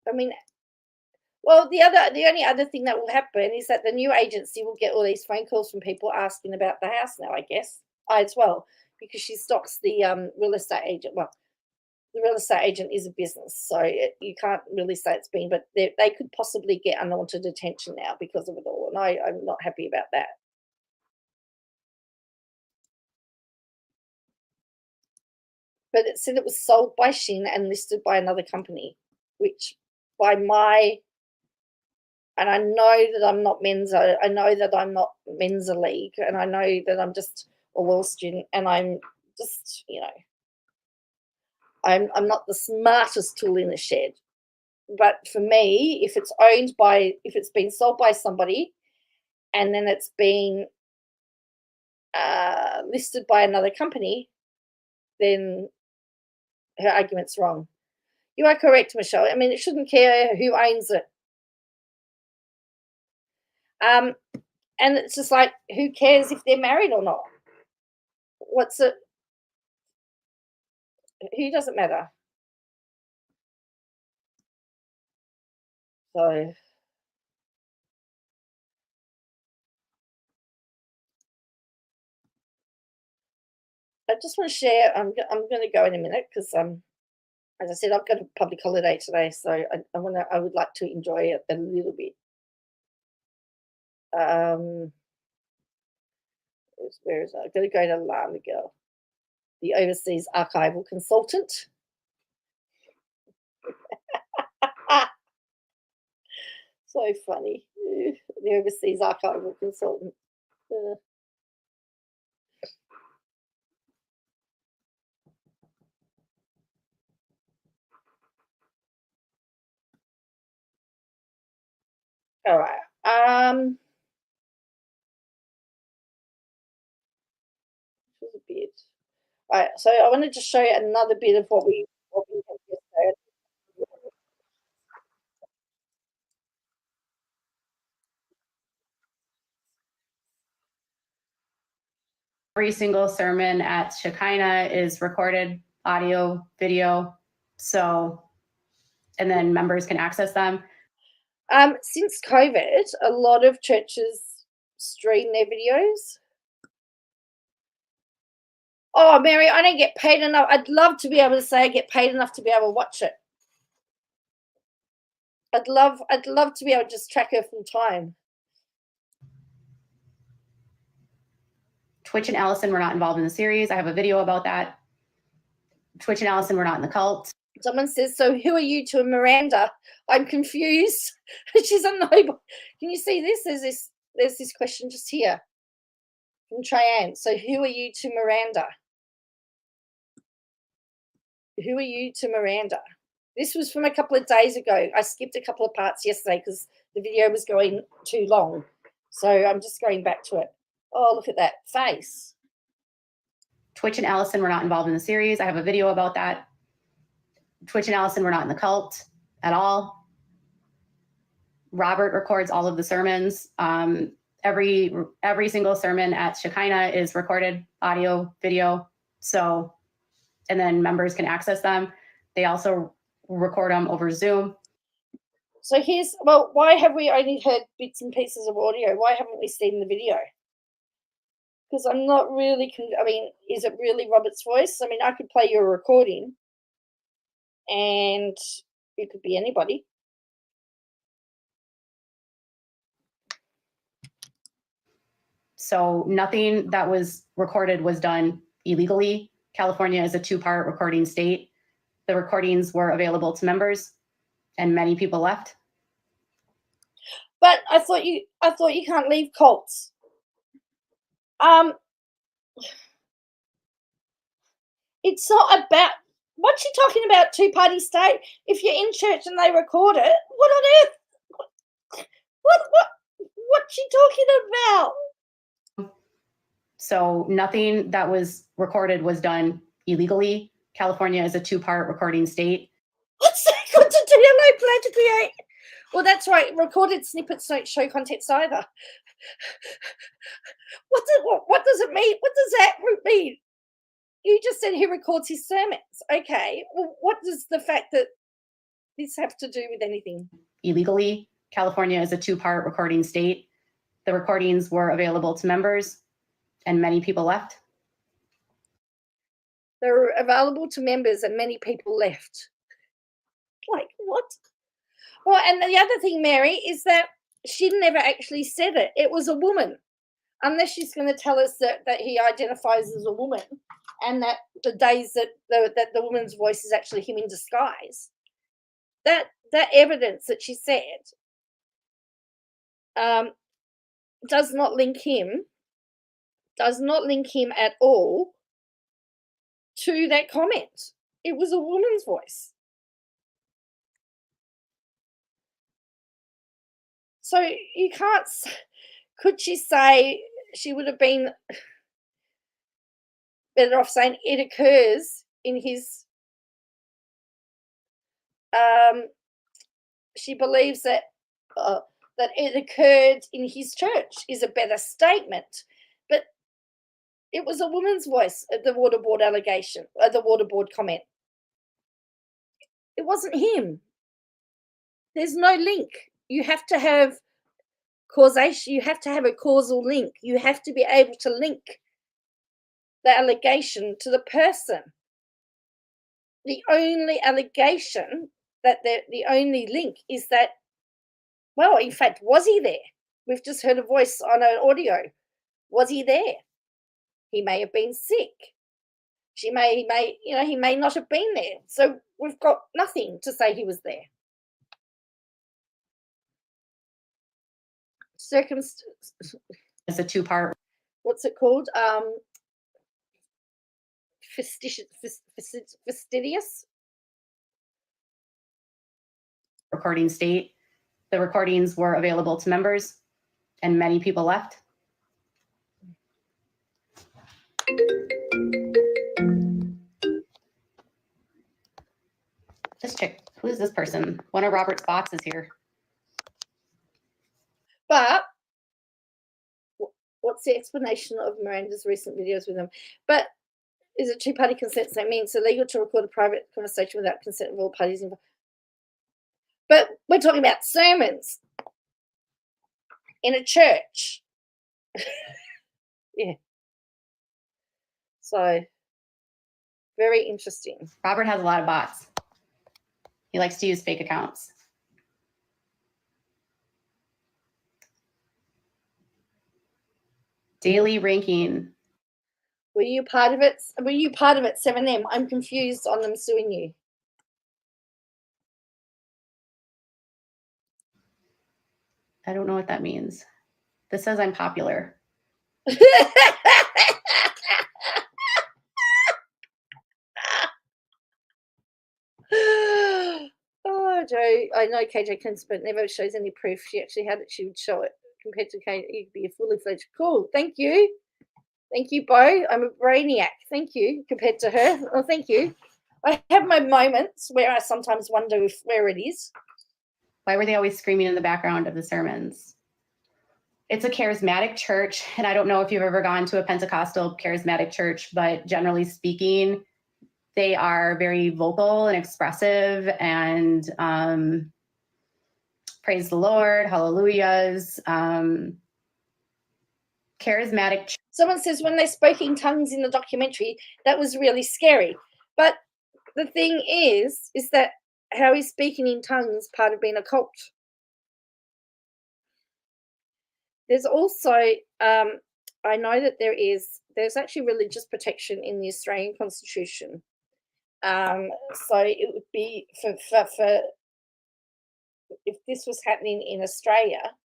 I mean, well, the only other thing that will happen is that the new agency will get all these phone calls from people asking about the house now, I guess, as well, because she stocks the real estate agent. Well, the real estate agent is a business, so you can't really say it's been, but they could possibly get unwanted attention now because of it all, and I'm not happy about that. But it said it was sold by Shin and listed by another company, which and I know that I'm not Mensa. I know that I'm not Mensa League, and I know that I'm just a law student, and I'm just, I'm not the smartest tool in the shed. But for me, if it's been sold by somebody, and then it's been listed by another company, then her argument's wrong. You are correct, Michelle. I mean, it shouldn't care who owns it. And it's just like, who cares if they're married or not? What's it? Who doesn't matter? So I just want to share. I'm going to go in a minute because as I said, I've got a public holiday today, so I would like to enjoy it a little bit. Where is it? I've got to go to Lana Girl, the overseas archival consultant. So funny. The overseas archival consultant. All right. A bit. All right. So I wanted to show you another bit of what we had yesterday. Every single sermon at Shekinah is recorded, audio, video. So, and then members can access them. Since COVID, a lot of churches stream their videos. Oh, Mary, I don't get paid enough. I'd love to be able to say I get paid enough to be able to watch it. I'd love to be able to just track her full time. Twitch and Allison were not involved in the series. I have a video about that. Twitch and Allison were not in the cult. Someone says, so who are you to Miranda? I'm confused. She's a nobody. Can you see this? There's this question just here from Cheyenne. So who are you to Miranda? Who are you to Miranda? This was from a couple of days ago. I skipped a couple of parts yesterday because the video was going too long. So I'm just going back to it. Oh, look at that face. Twitch and Allison were not involved in the series. I have a video about that. Twitch and Allison were not in the cult at all. Robert records all of the sermons. Every single sermon at Shekinah is recorded, audio, video. So, and then members can access them. They also record them over Zoom. So why have we only heard bits and pieces of audio? Why haven't we seen the video? Because I'm not really, is it really Robert's voice? I mean, I could play you a recording and it could be anybody. So nothing that was recorded was done illegally. California is a 2-part recording state. The recordings were available to members and many people left. But I thought you can't leave cults. It's not about what you're talking about, 2-party state. If you're in church and they record it, what on earth? What's she talking about? So nothing that was recorded was done illegally. California is a 2-part recording state. What's that got to do? I plan to create. Well, that's right. Recorded snippets don't show context either. What does it mean? What does that mean? You just said he records his sermons. Okay. Well, what does the fact that this have to do with anything? Illegally. California is a 2-part recording state. The recordings were available to members and many people left. They were available to members and many people left. Like what? Well, and the other thing, Mary, is that she never actually said it. It was a woman. Unless she's going to tell us that he identifies as a woman and that the days that the woman's voice is actually him in disguise. That evidence that she said does not link him at all to that comment. It was a woman's voice. So you can't. Could she say she would have been better off saying it occurs in his she believes that that it occurred in his church is a better statement. But it was a woman's voice at the water board allegation, the water board comment. It wasn't him. There's no link. You have to have causation. You have to have a causal link. You have to be able to link the allegation to the person. The only allegation that the only link is that, well, in fact, was he there? We've just heard a voice on an audio. Was he there? He may have been sick. He may not have been there. So we've got nothing to say he was there. It's a two-part. What's it called? Fastidious. Recording state. The recordings were available to members, and many people left. Just check. Who is this person? One of Robert's boxes here. But what's the explanation of Miranda's recent videos with him? But is it two-party consent? So it means it's illegal to record a private conversation without consent of all parties involved. But we're talking about sermons in a church. Yeah. So, very interesting. Robert has a lot of bots. He likes to use fake accounts. Daily ranking. Were you part of it? Were you part of it, 7M? I'm confused on them suing you. I don't know what that means. This says I'm popular. Oh, Joe, I know KJ Clintz, but never shows any proof she actually had it. She would show it. Compared to KJ, you'd be a fully fledged. Cool. Thank you. Thank you, Bo. I'm a brainiac. Thank you. Compared to her. Oh, thank you. I have my moments where I sometimes wonder where it is. Why were they always screaming in the background of the sermons? It's a charismatic church, and I don't know if you've ever gone to a Pentecostal charismatic church, but generally speaking, they are very vocal and expressive and praise the Lord, hallelujahs, charismatic. Someone says when they spoke in tongues in the documentary, that was really scary. But the thing is that how is speaking in tongues part of being a cult? There's also, I know that there's actually religious protection in the Australian Constitution. So it would be for if this was happening in Australia,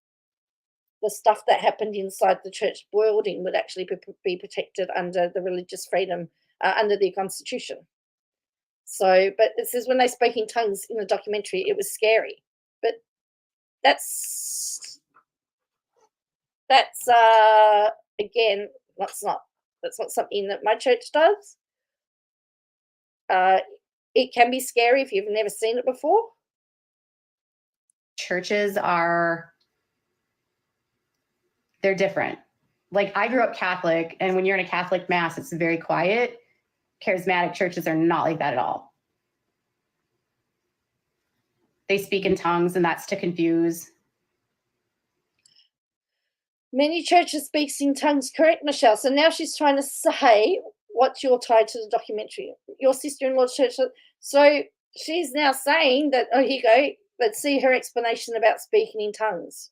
the stuff that happened inside the church building would actually be protected under the religious freedom, under the Constitution. So, but it says when they spoke in tongues in the documentary, it was scary. But that's again, that's not something that my church does. It can be scary if you've never seen it before. Churches they're different. Like I grew up Catholic, and when you're in a Catholic mass, it's very quiet. Charismatic churches are not like that at all. They speak in tongues, and that's to confuse. Many churches speak in tongues, correct, Michelle? So now she's trying to say what's your tie to the documentary? Your sister-in-law's church. So she's now saying that, oh, here you go. Let's see her explanation about speaking in tongues.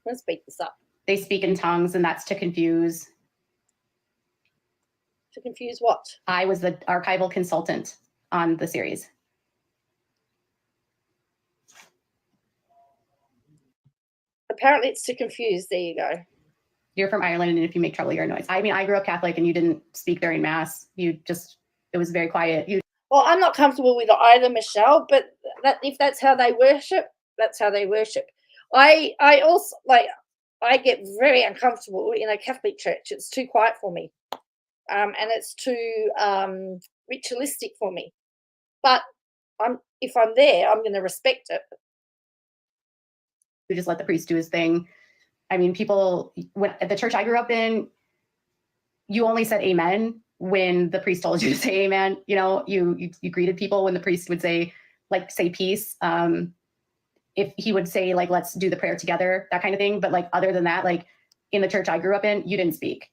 Let's speak this up. They speak in tongues, and that's to confuse. To confuse what? I was the archival consultant on the series. Apparently it's to confuse. There you go. You're from Ireland, and if you make trouble, you're a noise. I mean, I grew up Catholic, and you didn't speak during mass. It was very quiet. Well, I'm not comfortable with either, Michelle, but if that's how they worship, that's how they worship. I also, I get very uncomfortable in a Catholic church. It's too quiet for me. And it's too ritualistic for me. But if I'm there, I'm going to respect it. We just let the priest do his thing. I mean, people, at the church I grew up in, you only said amen when the priest told you to say amen. You know, you greeted people when the priest would say peace. If he would say like, let's do the prayer together, that kind of thing. But like, other than that, like in the church I grew up in, you didn't speak.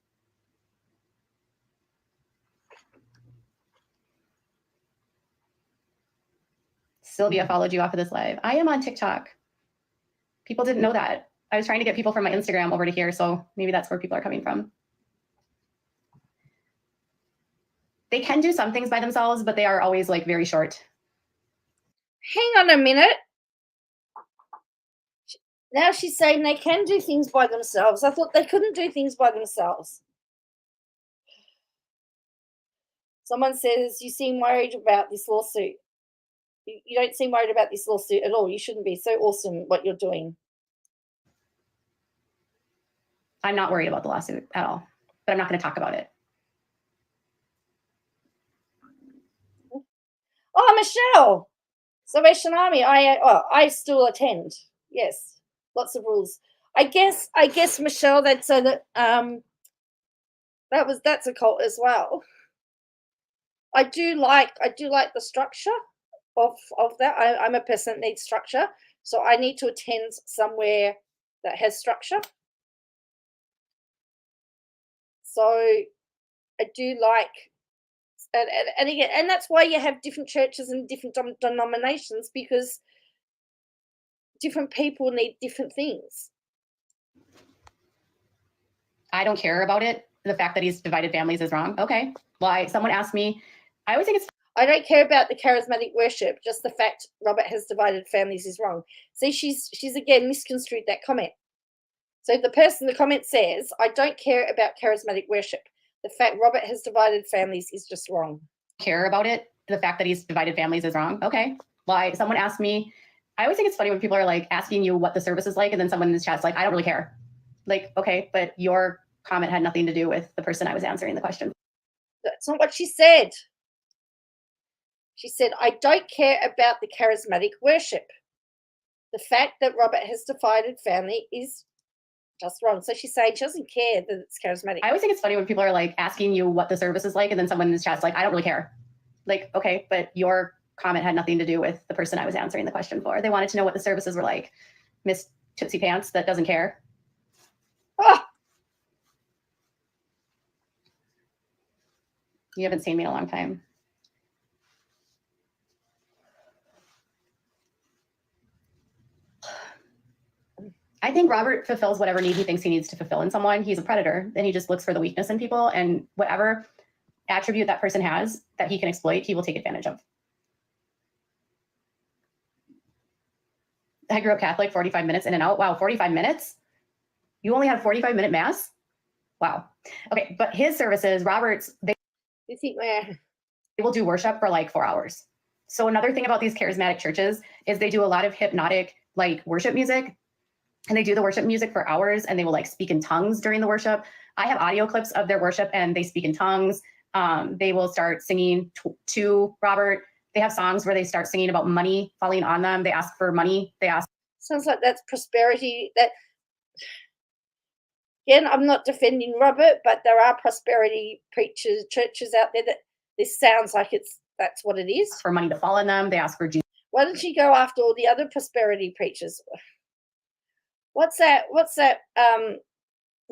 Sylvia followed you off of this live. I am on TikTok. People didn't know that. I was trying to get people from my Instagram over to here, so maybe that's where people are coming from. They can do some things by themselves, but they are always like very short. Hang on a minute. Now she's saying they can do things by themselves. I thought they couldn't do things by themselves. Someone says, you seem worried about this lawsuit. You don't seem worried about this lawsuit at all. You shouldn't be. So awesome what you're doing. I'm not worried about the lawsuit at all, but I'm not going to talk about it. Oh, Michelle. Salvation Army. I still attend. Yes. Lots of rules. I guess Michelle, that's a that's a cult as well. I do like the structure of that. I'm a person that needs structure, so I need to attend somewhere that has structure. So I do like, and again, and that's why you have different churches and different denominations, because different people need different things. I don't care about it. The fact that he's divided families is wrong. Okay. Why? Someone asked me. I always think it's. I don't care about the charismatic worship. Just the fact Robert has divided families is wrong. See, she's again misconstrued that comment. So the comment says, I don't care about charismatic worship. The fact Robert has divided families is just wrong. Care about it. The fact that he's divided families is wrong. Okay. Why? Someone asked me. I always think it's funny when people are like asking you what the service is like, and then someone in the chat's like, I don't really care. Like, okay, but your comment had nothing to do with the person I was answering the question. That's not what she said. She said, I don't care about the charismatic worship. The fact that Robert has divided family is just wrong. So she's saying she doesn't care that it's charismatic. I always think it's funny when people are like asking you what the service is like, and then someone in the chat's like, I don't really care. Like, okay, but your comment had nothing to do with the person I was answering the question for. They wanted to know what the services were like. Miss Tootsie Pants that doesn't care. Oh. You haven't seen me in a long time. I think Robert fulfills whatever need he thinks he needs to fulfill in someone. He's a predator, and he just looks for the weakness in people, and whatever attribute that person has that he can exploit, he will take advantage of. I grew up Catholic, 45 minutes in and out. Wow, 45 minutes? You only had 45-minute mass? Wow. Okay, but his services, Robert's, they will do worship for like 4 hours. So another thing about these charismatic churches is they do a lot of hypnotic like worship music, and they do the worship music for hours, and they will like speak in tongues during the worship. I have audio clips of their worship, and they speak in tongues. They will start singing to Robert. They have songs where they start singing about money falling on them. They ask for money. They ask. Sounds like that's prosperity. That again, I'm not defending Robert, but there are prosperity preachers, churches out there that this sounds like that's what it is. For money to fall on them. They ask for Jesus. Why don't you go after all the other prosperity preachers? What's that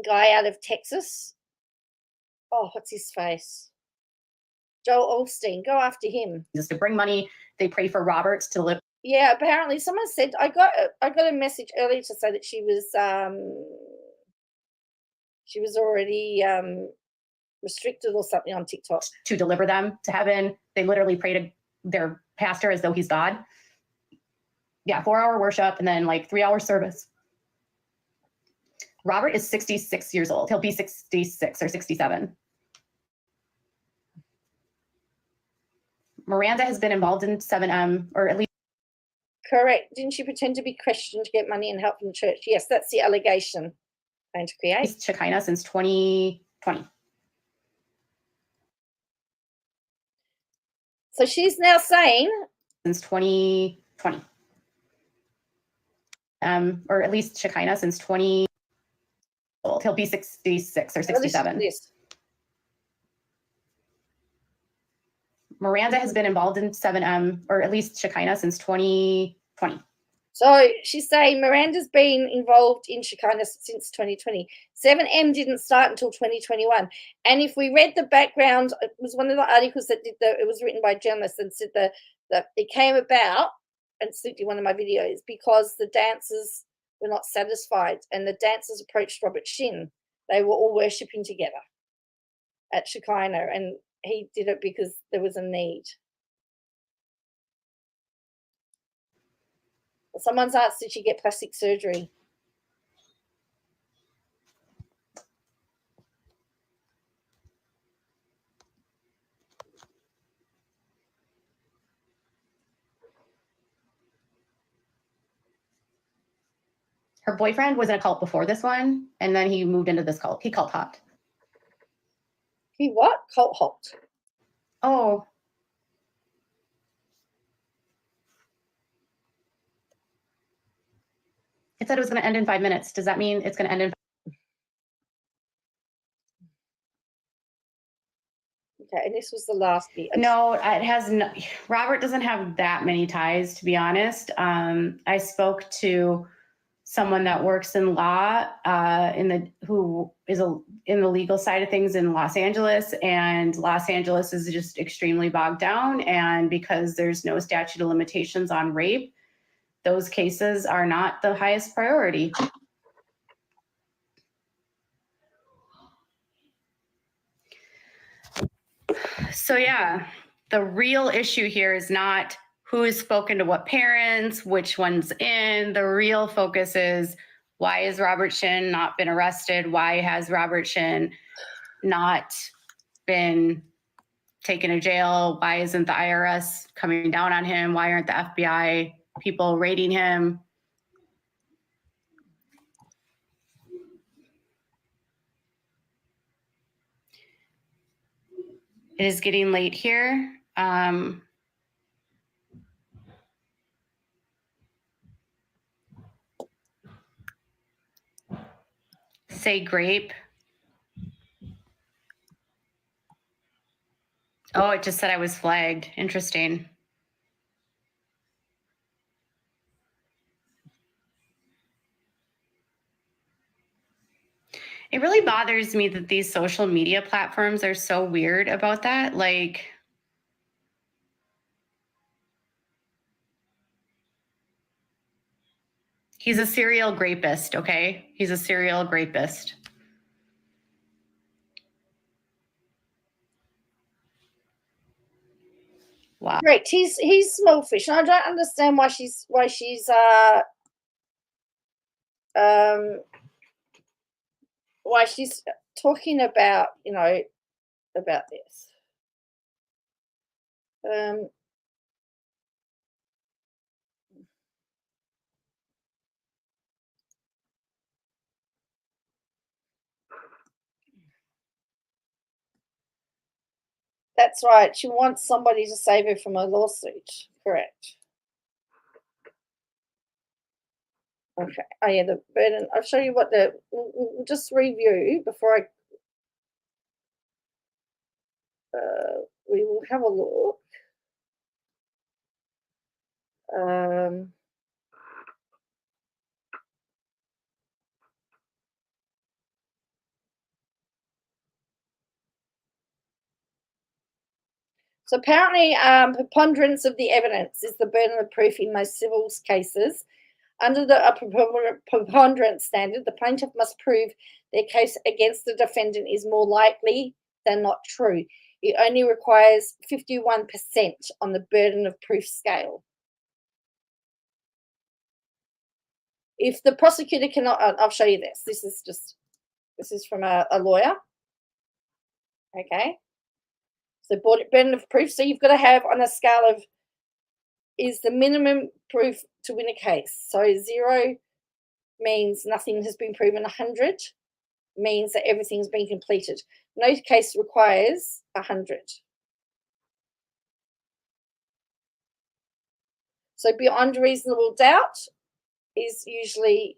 guy out of Texas? Oh, what's his face? Joel Osteen. Go after him. Just to bring money. They pray for Robert to live. Yeah, apparently someone said I got a message earlier to say that she was already restricted or something on TikTok. To deliver them to heaven. They literally pray to their pastor as though he's God. Yeah, 4-hour worship and then like 3-hour service. Robert is 66 years old. He'll be 66 or 67. Miranda has been involved in 7M, or at least. Correct. Didn't she pretend to be Christian to get money and help from the church? Yes, that's the allegation. Trying to create. Shekinah since 2020. So she's now saying since 2020. Or at least Shekinah since 20. He'll be 66 or 67. This. Miranda has been involved in 7M, or at least Shekinah, since 2020. So she's saying Miranda's been involved in Shekinah since 2020. 7M didn't start until 2021. And if we read the background, it was one of the articles that it was written by journalists and said that it came about, and slipped in one of my videos, because the dancers were not satisfied and the dancers approached Robert Shin. They were all worshipping together at Shekinah, and he did it because there was a need. Someone's asked, did she get plastic surgery? Her boyfriend was in a cult before this one, and then he moved into this cult. He cult hopped. He what? Cult hopped. Oh. It said it was going to end in 5 minutes. Does that mean it's going to end in? Okay, and this was the last bit. No, it has no. Robert doesn't have that many ties, to be honest. I spoke to someone that works in law, who is in the legal side of things in Los Angeles, and Los Angeles is just extremely bogged down. And because there's no statute of limitations on rape, those cases are not the highest priority. So yeah, the real issue here is not who has spoken to what parents, which one's in. The real focus is, why has Robert Shin not been arrested? Why has Robert Shin not been taken to jail? Why isn't the IRS coming down on him? Why aren't the FBI people raiding him? It is getting late here. Say grape. Oh, it just said I was flagged. Interesting. It really bothers me that these social media platforms are so weird about that. Like, he's a serial grapist, okay? He's a serial grapist. Wow. Correct. He's small fish, and I don't understand why she's talking about, about this. That's right. She wants somebody to save her from a lawsuit. Correct. Okay. Oh yeah, the burden. I'll show you what we'll just review before we will have a look. So apparently, preponderance of the evidence is the burden of proof in most civil cases. Under the preponderance standard, the plaintiff must prove their case against the defendant is more likely than not true. It only requires 51% on the burden of proof scale. If the prosecutor cannot, I'll show you this. This is from a lawyer. Okay. So burden of proof. So you've got to have on a scale of, is the minimum proof to win a case. So 0 means nothing has been proven. 100 means that everything's been completed. No case requires 100. So beyond reasonable doubt is usually.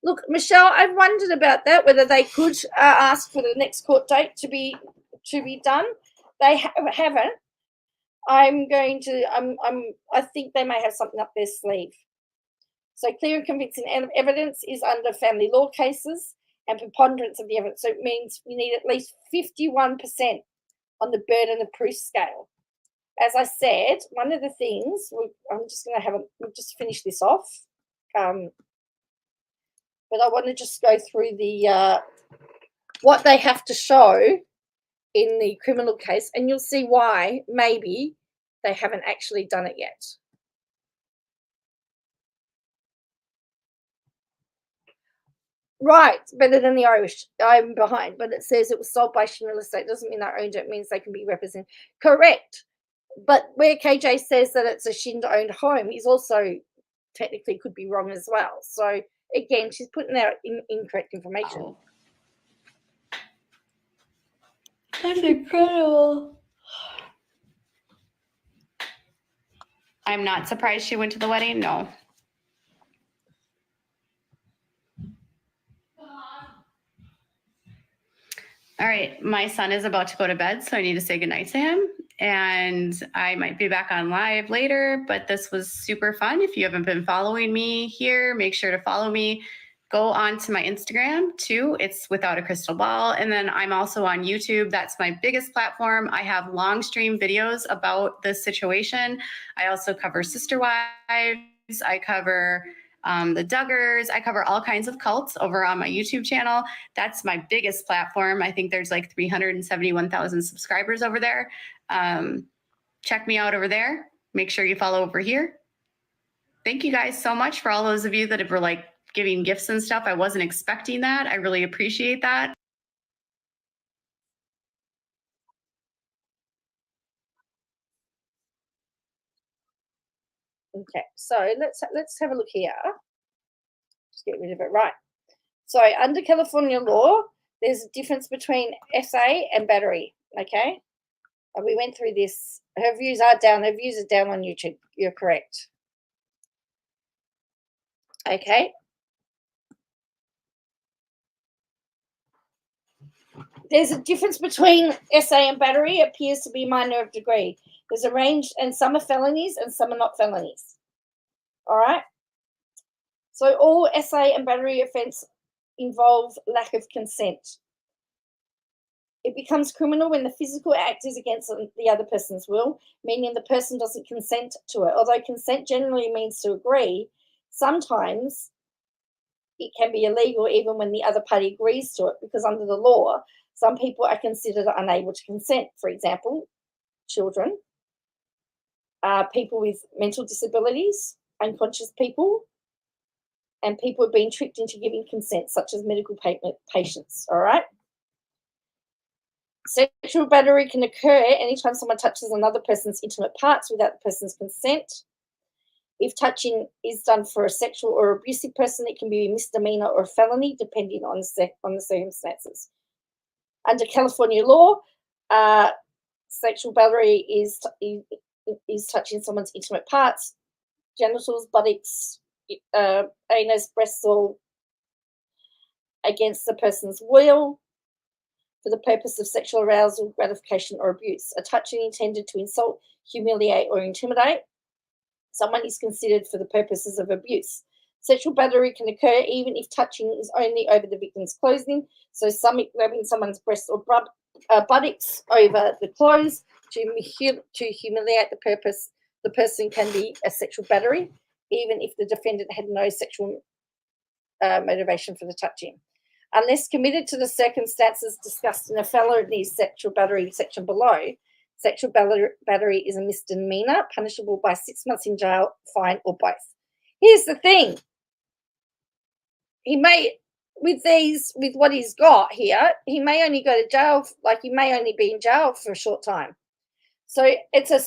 Look, Michelle, I've wondered about that, whether they could ask for the next court date to be done. They haven't. I think they may have something up their sleeve. So clear and convincing evidence is under family law cases and preponderance of the evidence. So it means we need at least 51% on the burden of proof scale. As I said, one of the things, I'm just going to we'll just finish this off. But I want to just go through the what they have to show in the criminal case, and you'll see why maybe they haven't actually done it yet. Right, better than the Irish. I'm behind, but it says it was sold by Shin Real Estate. Doesn't mean they owned it. It means they can be represented. Correct. But where KJ says that it's a Shin-owned home, he's also technically could be wrong as well. So again, she's putting out incorrect information. Oh. That's incredible. I'm not surprised she went to the wedding. No. All right, my son is about to go to bed, so I need to say goodnight to him. And I might be back on live later, but this was super fun. If you haven't been following me here, make sure to follow me. Go on to my Instagram too. It's Without a Crystal Ball. And then I'm also on YouTube. That's my biggest platform. I have long stream videos about this situation. I also cover sister wives. I cover the Duggars. I cover all kinds of cults over on my YouTube channel. That's my biggest platform. I think there's like 371,000 subscribers over there. Check me out over there. Make sure you follow over here. Thank you guys so much for all those of you that were like giving gifts and stuff. I wasn't expecting that. I really appreciate that. Okay, so let's have a look here. Just get rid of it. Right. So under California law, there's a difference between SA and battery. Okay, and we went through this. Her views are down. Her views are down on YouTube. You're correct. Okay. There's a difference between SA and battery. It appears to be minor of degree. There's a range, and some are felonies and some are not felonies. All right. So all SA and battery offence involve lack of consent. It becomes criminal when the physical act is against the other person's will, meaning the person doesn't consent to it. Although consent generally means to agree, sometimes it can be illegal even when the other party agrees to it, because under the law, some people are considered unable to consent. For example, children, people with mental disabilities, unconscious people, and people have been tricked into giving consent, such as medical patients, all right? Sexual battery can occur anytime someone touches another person's intimate parts without the person's consent. If touching is done for a sexual or abusive person, it can be a misdemeanor or a felony, depending on the circumstances. Under California law, sexual battery is touching someone's intimate parts, genitals, buttocks, anus, breasts, or against the person's will for the purpose of sexual arousal, gratification, or abuse. A touching intended to insult, humiliate, or intimidate someone is considered for the purposes of abuse. Sexual battery can occur even if touching is only over the victim's clothing. So grabbing someone's breasts or buttocks over the clothes to humiliate the person can be a sexual battery, even if the defendant had no sexual motivation for the touching. Unless committed to the circumstances discussed in a felony sexual battery section below, sexual battery is a misdemeanor, punishable by 6 months in jail, fine, or both. Here's the thing. He may, with what he's got here, he may only go to jail, like he may only be in jail for a short time. So it's a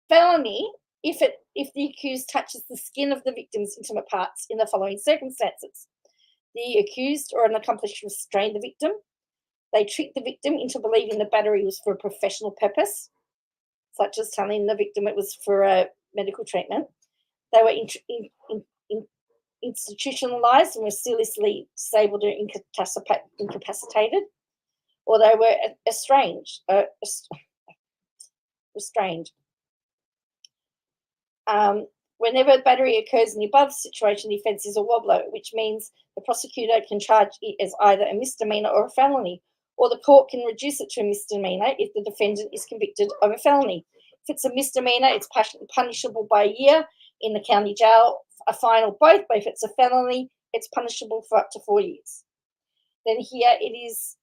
felony if the accused touches the skin of the victim's intimate parts in the following circumstances. The accused or an accomplice restrained the victim. They tricked the victim into believing the battery was for a professional purpose. such as telling the victim it was for a medical treatment. They were institutionalized and were seriously disabled or incapacitated, or they were restrained. Whenever battery occurs in the above situation, the offence is a wobbler, which means the prosecutor can charge it as either a misdemeanor or a felony, or the court can reduce it to a misdemeanor if the defendant is convicted of a felony. If it's a misdemeanor, it's punishable by a year in the county jail, a fine, or both. But if it's a felony, it's punishable for up to 4 years. Then here it is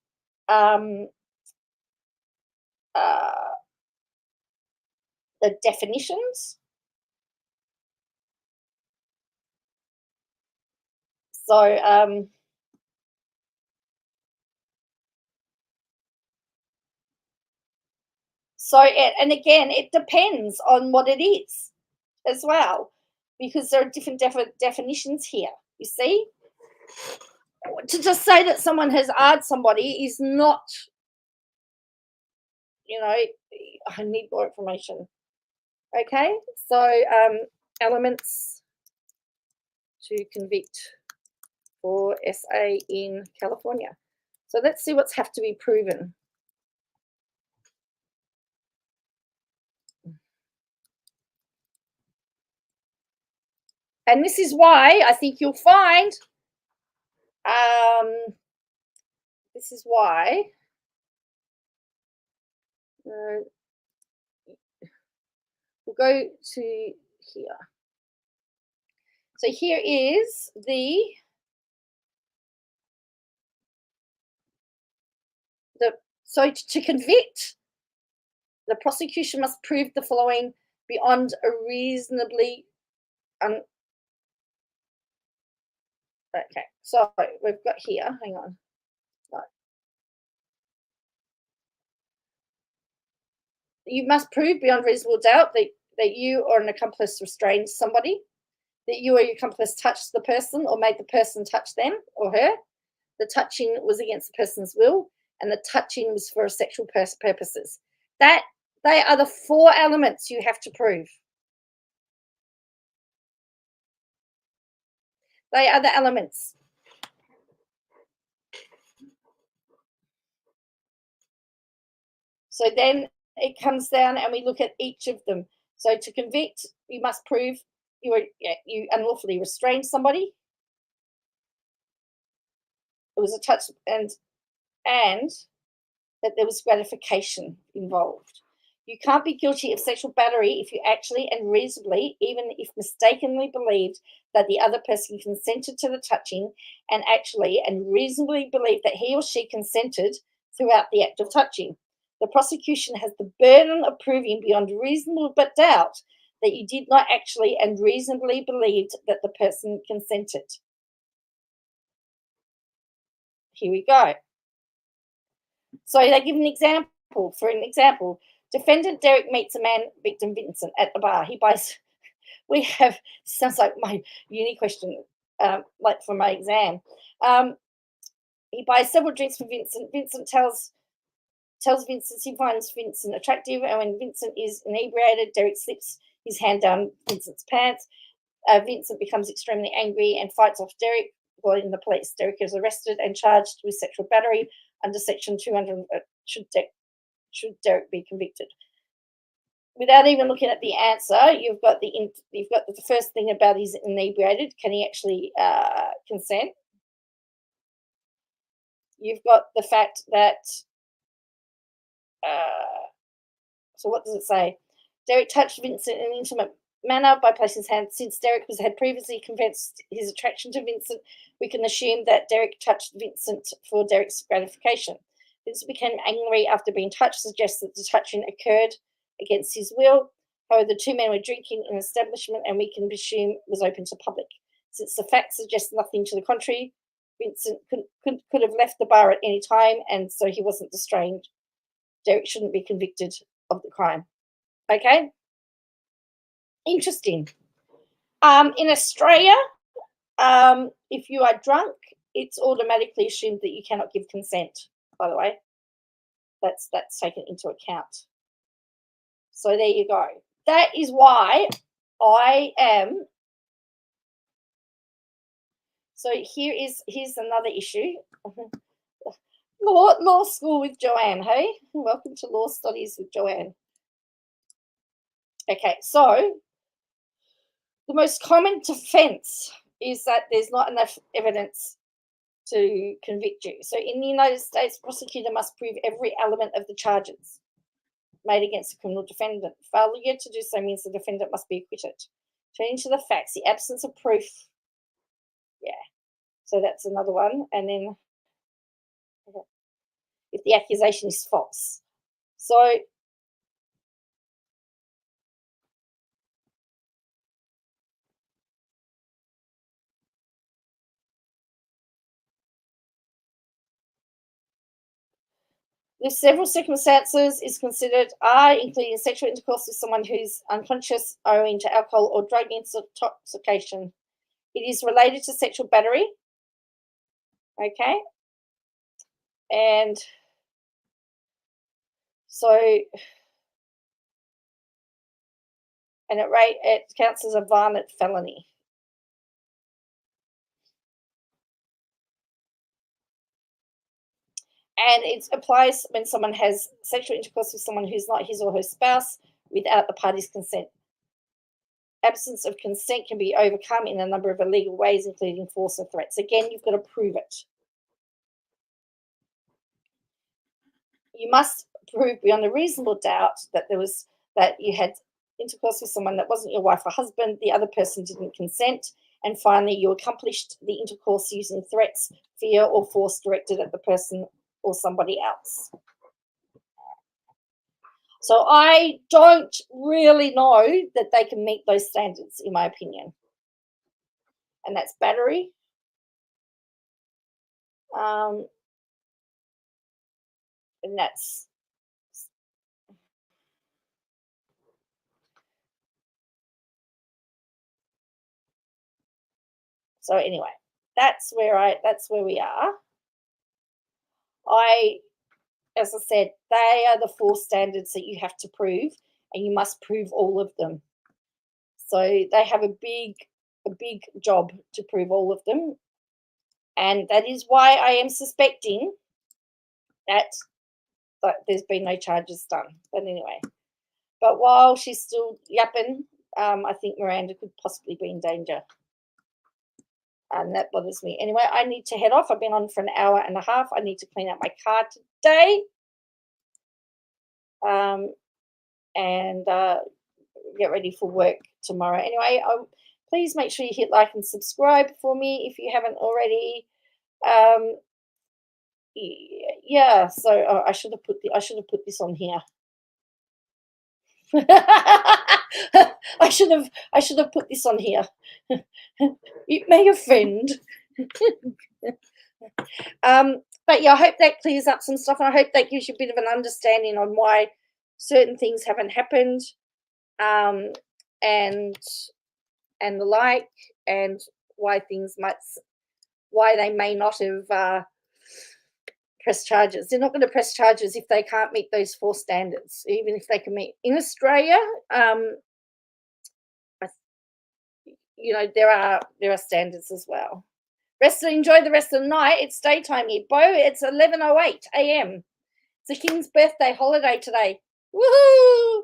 the definitions. So, and again, it depends on what it is as well, because there are different definitions here, you see. To just say that someone has AR'd somebody is not, I need more information. Okay, so elements to convict for SA in California. So let's see what's have to be proven. And this is why I think you'll find, this is why we'll go to here. So here is so to convict, the prosecution must prove the following beyond a reasonably okay, so we've got here, hang on. Right. You must prove beyond reasonable doubt that you or an accomplice restrained somebody, that you or your accomplice touched the person or made the person touch them or her, the touching was against the person's will, and the touching was for sexual purposes. They are the 4 elements you have to prove. They are the elements. So then it comes down and we look at each of them. So to convict, you must prove you unlawfully restrained somebody. It was a touch and that there was gratification involved. You can't be guilty of sexual battery if you actually and reasonably, even if mistakenly, believed that the other person consented to the touching, and actually and reasonably believed that he or she consented throughout the act of touching. The prosecution has the burden of proving beyond reasonable doubt that you did not actually and reasonably believed that the person consented. Here we go. So they give an example. For an example, defendant Derek meets a man, victim Vincent, at the bar. He buys, sounds like my uni question, like for my exam. He buys several drinks for Vincent. Vincent tells Vincent he finds Vincent attractive, and when Vincent is inebriated, Derek slips his hand down Vincent's pants. Vincent becomes extremely angry and fights off Derek, calling the police. Derek is arrested and charged with sexual battery under Section 200. Should Derek be convicted? Without even looking at the answer, you've got the first thing about he's inebriated. Can he actually consent? You've got the fact that. So what does it say? Derek touched Vincent in an intimate manner by placing his hand. Since Derek had previously confessed his attraction to Vincent, we can assume that Derek touched Vincent for Derek's gratification. Vincent became angry after being touched, suggests that the touching occurred against his will. However, the 2 men were drinking in an establishment and we can assume was open to public. Since the facts suggest nothing to the contrary, Vincent could have left the bar at any time, and so he wasn't restrained. Derek shouldn't be convicted of the crime. Okay? Interesting. In Australia, if you are drunk, it's automatically assumed that you cannot give consent, by the way. That's taken into account. So there you go. That is why I am. So here's another issue. Law school with Joanne, hey? Welcome to Law Studies with Joanne. Okay, so the most common defense is that there's not enough evidence to convict you. So in the United States, prosecutor must prove every element of the charges made against a criminal defendant. Failure to do so means the defendant must be acquitted. Turning to the facts, the absence of proof. Yeah, so that's another one. And then if the accusation is false. So there's several circumstances is considered including sexual intercourse with someone who's unconscious owing to alcohol or drug intoxication. It is related to sexual battery. Okay. And so, and it counts as a violent felony. And it applies when someone has sexual intercourse with someone who's not his or her spouse without the party's consent. Absence of consent can be overcome in a number of illegal ways, including force or threats. Again, you've got to prove it. You must prove beyond a reasonable doubt that you had intercourse with someone that wasn't your wife or husband, the other person didn't consent, and finally you accomplished the intercourse using threats, fear, or force directed at the person or somebody else. So I don't really know that they can meet those standards, in my opinion. And that's battery. And that's so anyway, that's where we are. As I said, they are the 4 standards that you have to prove, and you must prove all of them. So they have a big job to prove all of them. And that is why I am suspecting that there's been no charges done. But anyway, but while she's still yapping, I think Miranda could possibly be in danger. And that bothers me. Anyway, I need to head off. I've been on for an hour and a half. I need to clean out my car today. And get ready for work tomorrow. Anyway, please make sure you hit like and subscribe for me if you haven't already. Yeah. So I should have put this on here. I should have put this on here. It may offend. But yeah, I hope that clears up some stuff, and I hope that gives you a bit of an understanding on why certain things haven't happened, and the like, and why they may not have pressed charges. They're not going to press charges if they can't meet those 4 standards, even if they can meet. In Australia, there are standards as well. Enjoy the rest of the night. It's daytime here, Bo. It's 11:08 a.m. It's the King's birthday holiday today. Woohoo!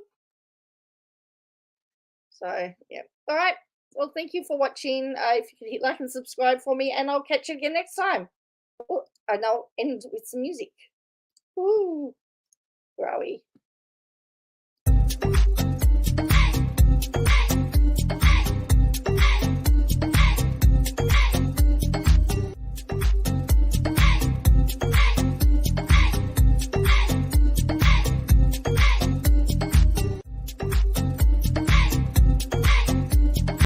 So, yeah. All right. Well, thank you for watching. If you could hit like and subscribe for me, and I'll catch you again next time. And I'll end with some music. Woo! Where are we?